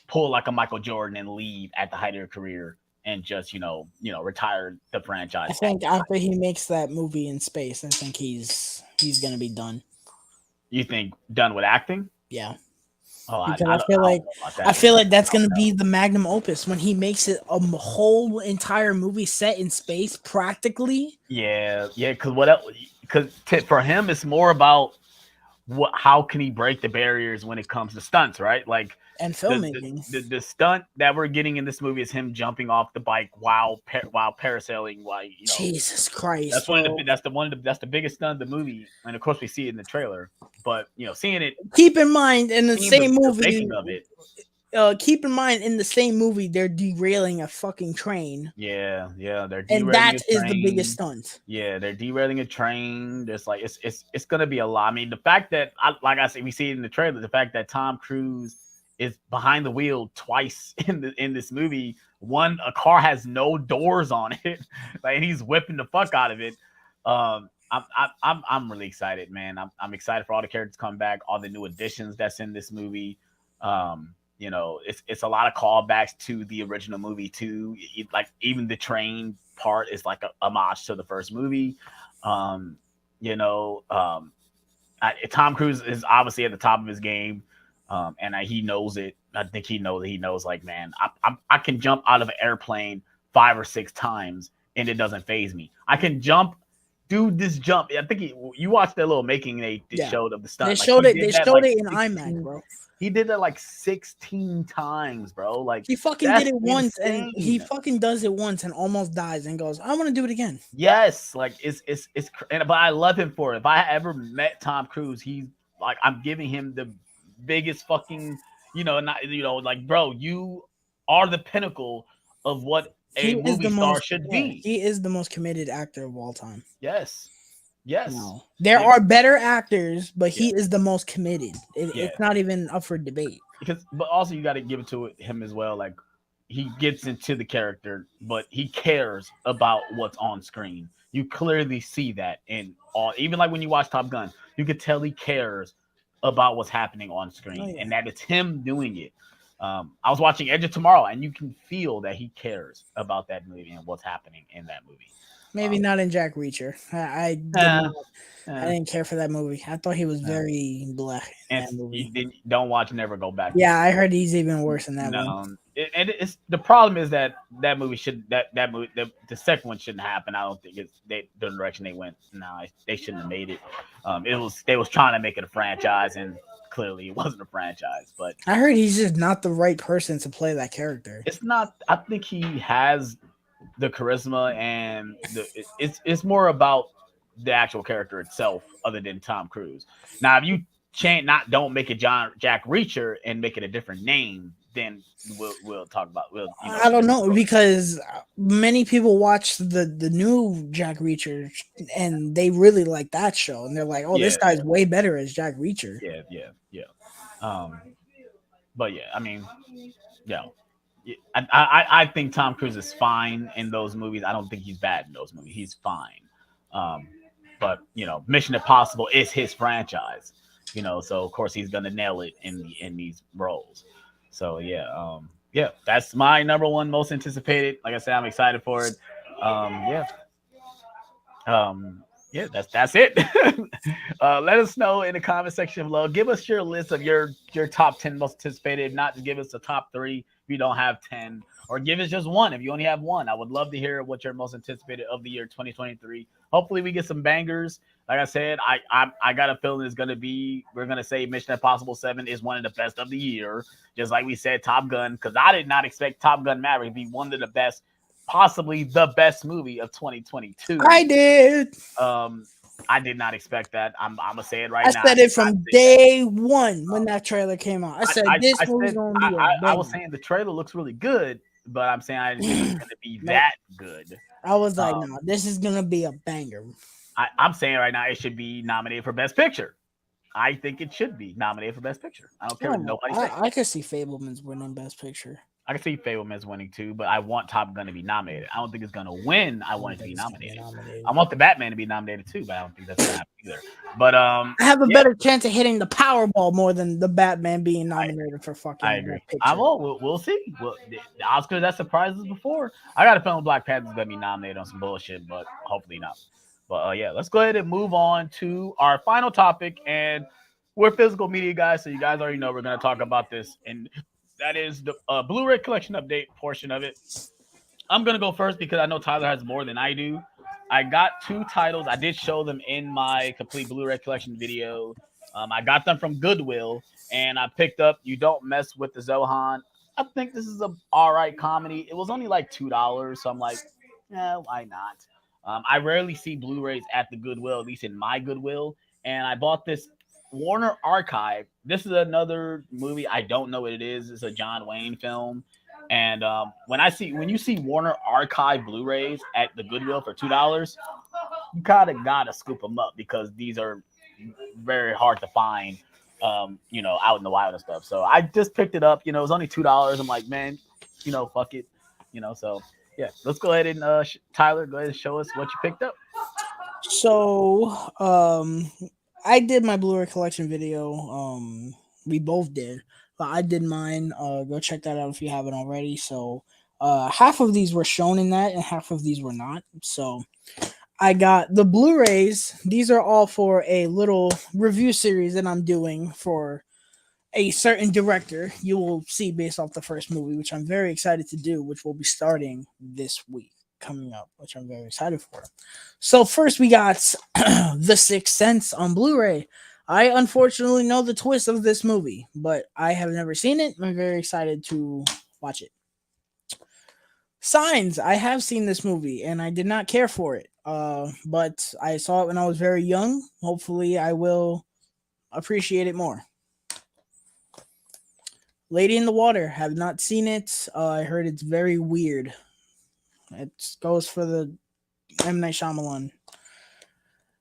pull like a Michael Jordan and leave at the height of your career and just retire the franchise? I think after he makes that movie in space, I think he's gonna be done. You think done with acting? Yeah. Oh, I feel like that's gonna be the magnum opus when he makes it a whole entire movie set in space, practically. Yeah. Because what else? Because for him, it's more about how can he break the barriers when it comes to stunts, right? Like And filmmaking. the stunt that we're getting in this movie is him jumping off the bike while parasailing, while Jesus Christ, that's one bro. of the that's the biggest stunt of the movie, and of course we see it in the trailer. But seeing it, Keep in mind, in the seeing same the movie, making of it, keep in mind, in the same movie, they're derailing a fucking train, yeah, they're and derailing that a is the biggest train. stunt. Yeah, they're derailing a train. There's like it's gonna be a lot. I mean, the fact that like I said, we see it in the trailer. The fact that Tom Cruise is behind the wheel twice in this movie. One, a car has no doors on it, like, and he's whipping the fuck out of it. I'm really excited, man. I'm excited for all the characters to come back, all the new additions that's in this movie. It's a lot of callbacks to the original movie too. Like even the train part is like a homage to the first movie. Um, Tom Cruise is obviously at the top of his game, and he knows it. I think he knows like, man, I can jump out of an airplane 5 or 6 times and it doesn't phase me. I can do this jump. I think you watched that little making they showed of the stunt. They showed it. They showed it in 16, IMAX, bro. He did that like 16 times, bro. Like he fucking did it once, and he fucking does it once and almost dies and goes, "I want to do it again." Yes, like it's but I love him for it. If I ever met Tom Cruise, he's like, I'm giving him the biggest fucking, like, bro, you are the pinnacle of what a movie star should be. He is the most committed actor of all time. Yes. No. There are better actors, but he is the most committed. It's not even up for debate. But also you got to give it to him as well. Like, he gets into the character, but he cares about what's on screen. You clearly see that in all. Even like when you watch Top Gun, you could tell he cares about what's happening on screen, and that it's him doing it. I was watching Edge of Tomorrow, and you can feel that he cares about that movie and what's happening in that movie. Maybe not in Jack Reacher. I didn't care for that movie. I thought he was very blah in that movie. Don't watch Never Go Back. Yeah, I heard he's even worse in that one. It's the problem is that movie should that movie the second one shouldn't happen. I don't think it's the direction they went. No, they shouldn't have made it. They was trying to make it a franchise, and clearly it wasn't a franchise. But I heard he's just not the right person to play that character. It's not. I think he has the charisma, and it's more about the actual character itself, other than Tom Cruise. Now, if you don't make it Jack Reacher and make it a different name, then we'll talk about. I don't know, because many people watch the new Jack Reacher and they really like that show, and they're like, "Oh, this guy's way better as Jack Reacher." Yeah. But yeah, I mean, yeah. I think Tom Cruise is fine in those movies. I don't think he's bad in those movies. He's fine. But Mission Impossible is his franchise. So of course he's gonna nail it in these roles. So yeah, that's my number one most anticipated. Like I said, I'm excited for it. That's it. Let us know in the comment section below. Give us your list of your top 10 most anticipated. If not, just give us the top 3 if you don't have 10, or give us just one if you only have one. I would love to hear what your most anticipated of the year 2023. Hopefully we get some bangers. Like I said, I got a feeling we're gonna say Mission Impossible 7 is one of the best of the year, just like we said Top Gun, because I did not expect Top Gun Maverick to be one of the best, possibly the best movie of 2022. I did. I did not expect that. I'm gonna say it now. I said it from day one when that trailer came out. I said this movie's gonna be. I was saying the trailer looks really good, but I'm saying I didn't think it was gonna be that good. I was like, no, this is gonna be a banger. I'm saying right now it should be nominated for Best Picture. I think it should be nominated for Best Picture. I don't care what nobody says. I could see Fableman's winning Best Picture. I can see Fableman's winning too, but I want Top Gun to be nominated. I don't think it's going to win. I want it to be nominated. I want the Batman to be nominated too, but I don't think that's going to happen either. But I have a better chance of hitting the Powerball more than the Batman being nominated for fucking. I agree. We'll see. Well, the Oscars that surprises before. I got a feeling Black Panther's going to be nominated on some bullshit, but hopefully not. But let's go ahead and move on to our final topic, and we're physical media guys, so you guys already know we're going to talk about this, and that is the Blu-ray collection update portion of it. I'm going to go first because I know Tyler has more than I do. I got 2 titles. I did show them in my complete Blu-ray collection video. I got them from Goodwill, and I picked up You Don't Mess with the Zohan. I think this is a all right comedy. It was only like $2, so I'm like, yeah, why not? I rarely see Blu-rays at the Goodwill, at least in my Goodwill, and I bought this Warner Archive. This is another movie I don't know what it is. It's a John Wayne film, and when you see Warner Archive Blu-rays at the Goodwill for $2, you kind of gotta scoop them up because these are very hard to find, out in the wild and stuff. So I just picked it up. It was only $2. I'm like, man, fuck it. So yeah, let's go ahead and Tyler, go ahead and show us what you picked up. So, I did my Blu-ray collection video. We both did, but I did mine. Go check that out if you haven't already. So, half of these were shown in that, and half of these were not. So, I got the Blu-rays. These are all for a little review series that I'm doing for a certain director. You will see based off the first movie, which I'm very excited to do, which will be starting this week coming up, which I'm very excited for. So first we got The Sixth Sense on Blu-ray. I unfortunately know the twist of this movie, but I have never seen it. I'm very excited to watch it. Signs. I have seen this movie and I did not care for it. But I saw it when I was very young. Hopefully I will appreciate it more. Lady in the Water. Have not seen it. I heard it's very weird. It goes for the M. Night Shyamalan.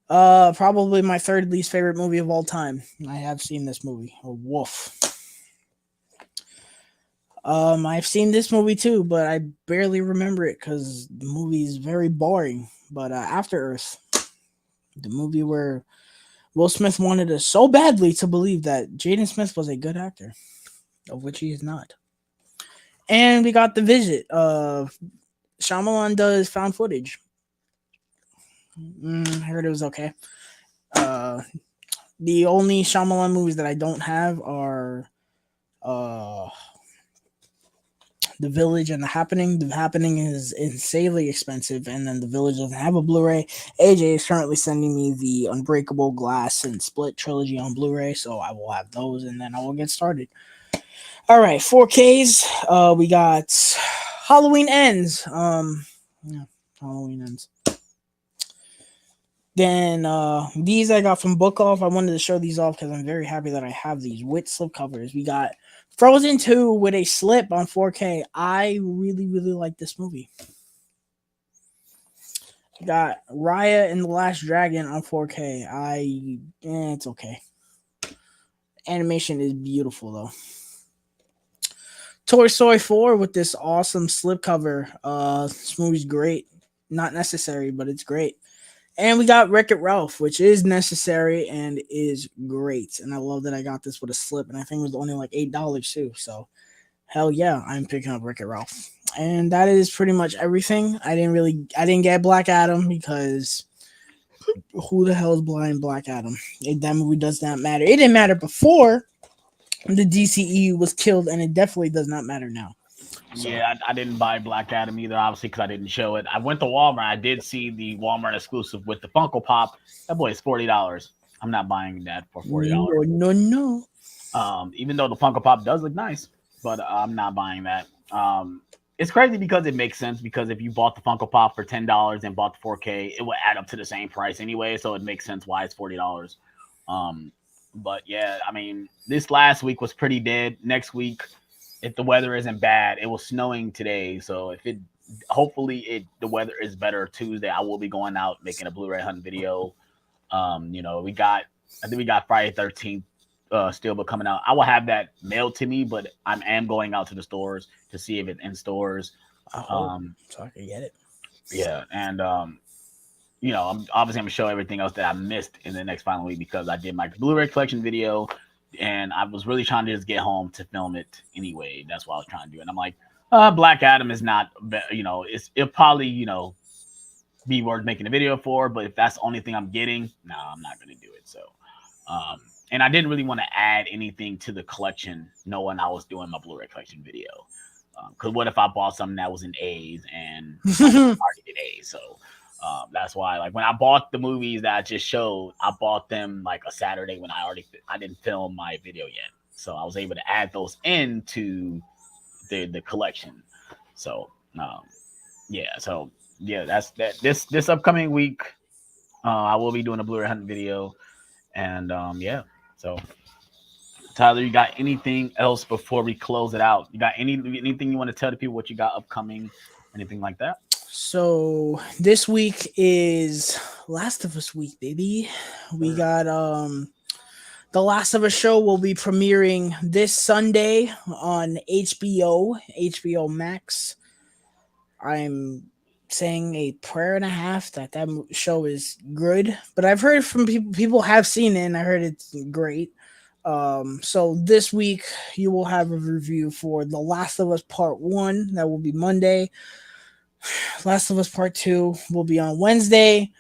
Probably my third least favorite movie of all time. I have seen this movie. Woof. I've seen this movie too, but I barely remember it because the movie is very boring. But After Earth, the movie where Will Smith wanted us so badly to believe that Jaden Smith was a good actor, of which he is not. And we got The Visit. Shyamalan does found footage. I heard it was okay. The only Shyamalan movies that I don't have are The Village and The Happening. The Happening is insanely expensive, and then The Village doesn't have a Blu-ray. AJ is currently sending me the Unbreakable, Glass, and Split trilogy on Blu-ray, so I will have those, and then I will get started. All right, 4Ks. We got Halloween Ends. Yeah, Halloween Ends. Then these I got from Book Off. I wanted to show these off because I'm very happy that I have these with slipcovers. We got Frozen 2 with a slip on 4K. I really, really like this movie. We got Raya and the Last Dragon on 4K. It's okay. Animation is beautiful though. Toy Story 4 with this awesome slipcover. This movie's great. Not necessary, but it's great. And we got Wreck-It Ralph, which is necessary and is great. And I love that I got this with a slip. And I think it was only like $8 too. So, hell yeah, I'm picking up Wreck-It Ralph. And that is pretty much everything. I didn't get Black Adam because who the hell is blind Black Adam? That movie does not matter. It didn't matter before the DCEU was killed, and it definitely does not matter now. So. Yeah, I didn't buy Black Adam either, obviously, because I didn't show it. I went to Walmart. I did see the Walmart exclusive with the Funko Pop. That boy is $40. I'm not buying that for $40. No. Even though the Funko Pop does look nice, but I'm not buying that. It's crazy because it makes sense because if you bought the Funko Pop for $10 and bought the 4K, it would add up to the same price anyway, so it makes sense why it's $40. But yeah, I mean, this last week was pretty dead. Next week, if the weather isn't bad, it was snowing today. So hopefully the weather is better Tuesday, I will be going out making a Blu-ray hunt video. I think we got Friday 13th Steelbook coming out. I will have that mailed to me, but I am going out to the stores to see if it's in stores. So I can get it. Yeah, and I'm obviously gonna show everything else that I missed in the next final week because I did my Blu-ray collection video. And I was really trying to just get home to film it anyway. That's what I was trying to do. And I'm like, Black Adam is not, it'll probably, be worth making a video for. But if that's the only thing I'm getting, no, I'm not going to do it. So, and I didn't really want to add anything to the collection knowing I was doing my Blu-ray collection video. Because what if I bought something that was in A's and I already did A's? So, That's why, like, when I bought the movies that I just showed, I bought them like a Saturday when I didn't film my video yet, so I was able to add those into the collection. So yeah, so yeah, that's that. This upcoming week, I will be doing a Blu-ray hunting video, and yeah. So Tyler, you got anything else before we close it out? You got anything you want to tell the people what you got upcoming, anything like that? So this week is Last of Us week, baby. We got The Last of Us show will be premiering this Sunday on HBO Max. I'm saying a prayer and a half that show is good, but I've heard from people have seen it and I heard it's great. So this week you will have a review for The Last of Us Part 1. That will be Monday. Last of Us Part 2 will be on Wednesday.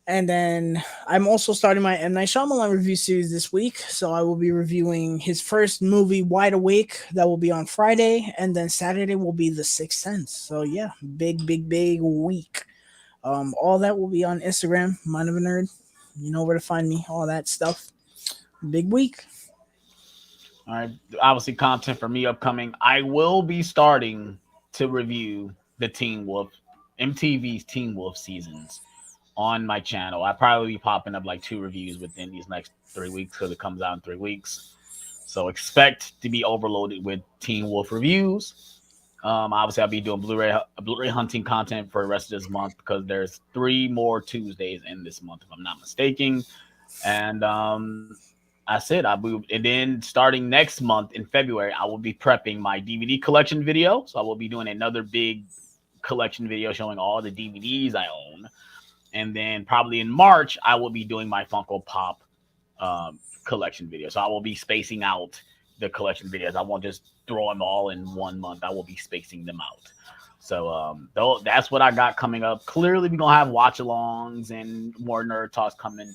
And then I'm also starting my M. Night Shyamalan review series this week. So I will be reviewing his first movie, Wide Awake. That will be on Friday. And then Saturday will be The Sixth Sense. So yeah, big week. All that will be on Instagram, Mind of a Nerd. You know where to find me, all that stuff. Big week. All right. Obviously, content for me upcoming. I will be starting to review the Teen Wolf, MTV's Teen Wolf seasons on my channel. I'll probably be popping up like 2 reviews within these next 3 weeks because it comes out in 3 weeks. So expect to be overloaded with Teen Wolf reviews. Obviously, I'll be doing Blu-ray hunting content for the rest of this month because there's 3 more Tuesdays in this month, if I'm not mistaken. And that's it. And then starting next month in February, I will be prepping my DVD collection video. So I will be doing another big collection video showing all the DVDs I own. And then probably in March, I will be doing my Funko Pop collection video. So I will be spacing out the collection videos. I won't just throw them all in 1 month. I will be spacing them out. So that's what I got coming up. Clearly, we're going to have watch-alongs and more nerd talks coming.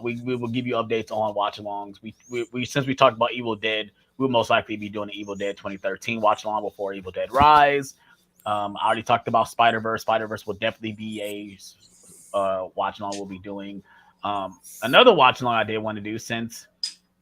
We will give you updates on watch-alongs. We since we talked about Evil Dead, we'll most likely be doing an Evil Dead 2013 watch-along before Evil Dead Rise. I already talked about Spider-Verse. Spider-Verse will definitely be a watch along we'll be doing. Another watch along I did want to do, since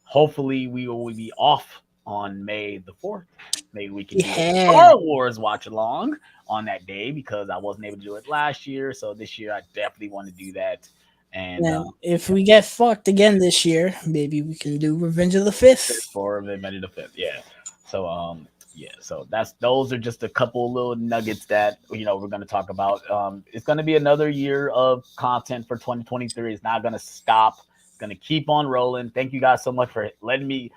hopefully we will be off on May the 4th. Maybe we can do a Star Wars watch along on that day because I wasn't able to do it last year. So this year I definitely want to do that. And if we get fucked again this year, maybe we can do Revenge of the Fifth. For Revenge of the Fifth, yeah. So yeah, so those are just a couple little nuggets that we're going to talk about. It's going to be another year of content for 2023. It's not going to stop. It's going to keep on rolling. Thank you guys so much for getting me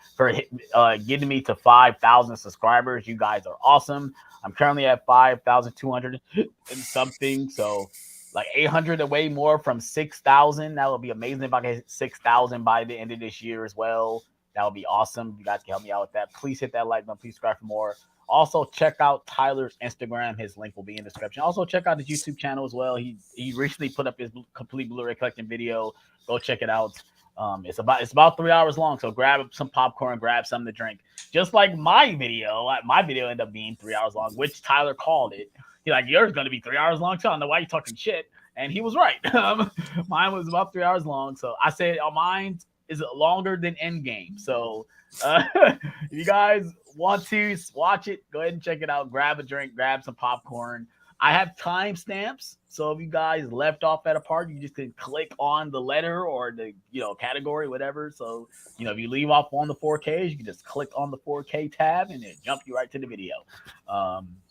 to 5,000 subscribers. You guys are awesome. I'm currently at 5,200 and something. So like 800 away more from 6,000. That would be amazing if I get 6,000 by the end of this year as well. That would be awesome. You guys can help me out with that. Please hit that like button. Please subscribe for more. Also, check out Tyler's Instagram. His link will be in the description. Also, check out his YouTube channel as well. He recently put up his complete Blu-ray collection video. Go check it out. It's about 3 hours long. So grab some popcorn, grab something to drink. Just like my video. My video ended up being 3 hours long, which Tyler called it. He's like, yours going to be 3 hours long too. I don't know why you're talking shit. And he was right. Mine was about 3 hours long. So I said, mine is longer than Endgame. So if you guys want to watch it, go ahead and check it out. Grab a drink, grab some popcorn. I have timestamps. So if you guys left off at a part, you just can click on the letter or the category, whatever. So if you leave off on the 4Ks, you can just click on the 4K tab and it jump you right to the video.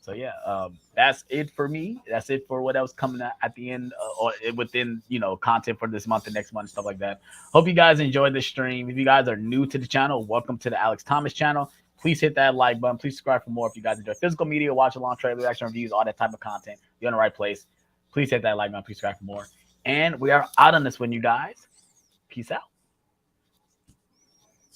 So yeah, that's it for me. That's it for what else coming at the end or within content for this month and next month, stuff like that. Hope you guys enjoyed the stream. If you guys are new to the channel, welcome to the Alex Thomas channel. Please hit that like button. Please subscribe for more if you guys enjoy physical media, watch along, trailer reaction reviews, all that type of content. You're in the right place. Please hit that like button. Please subscribe for more. And we are out on this one, you guys. Peace out.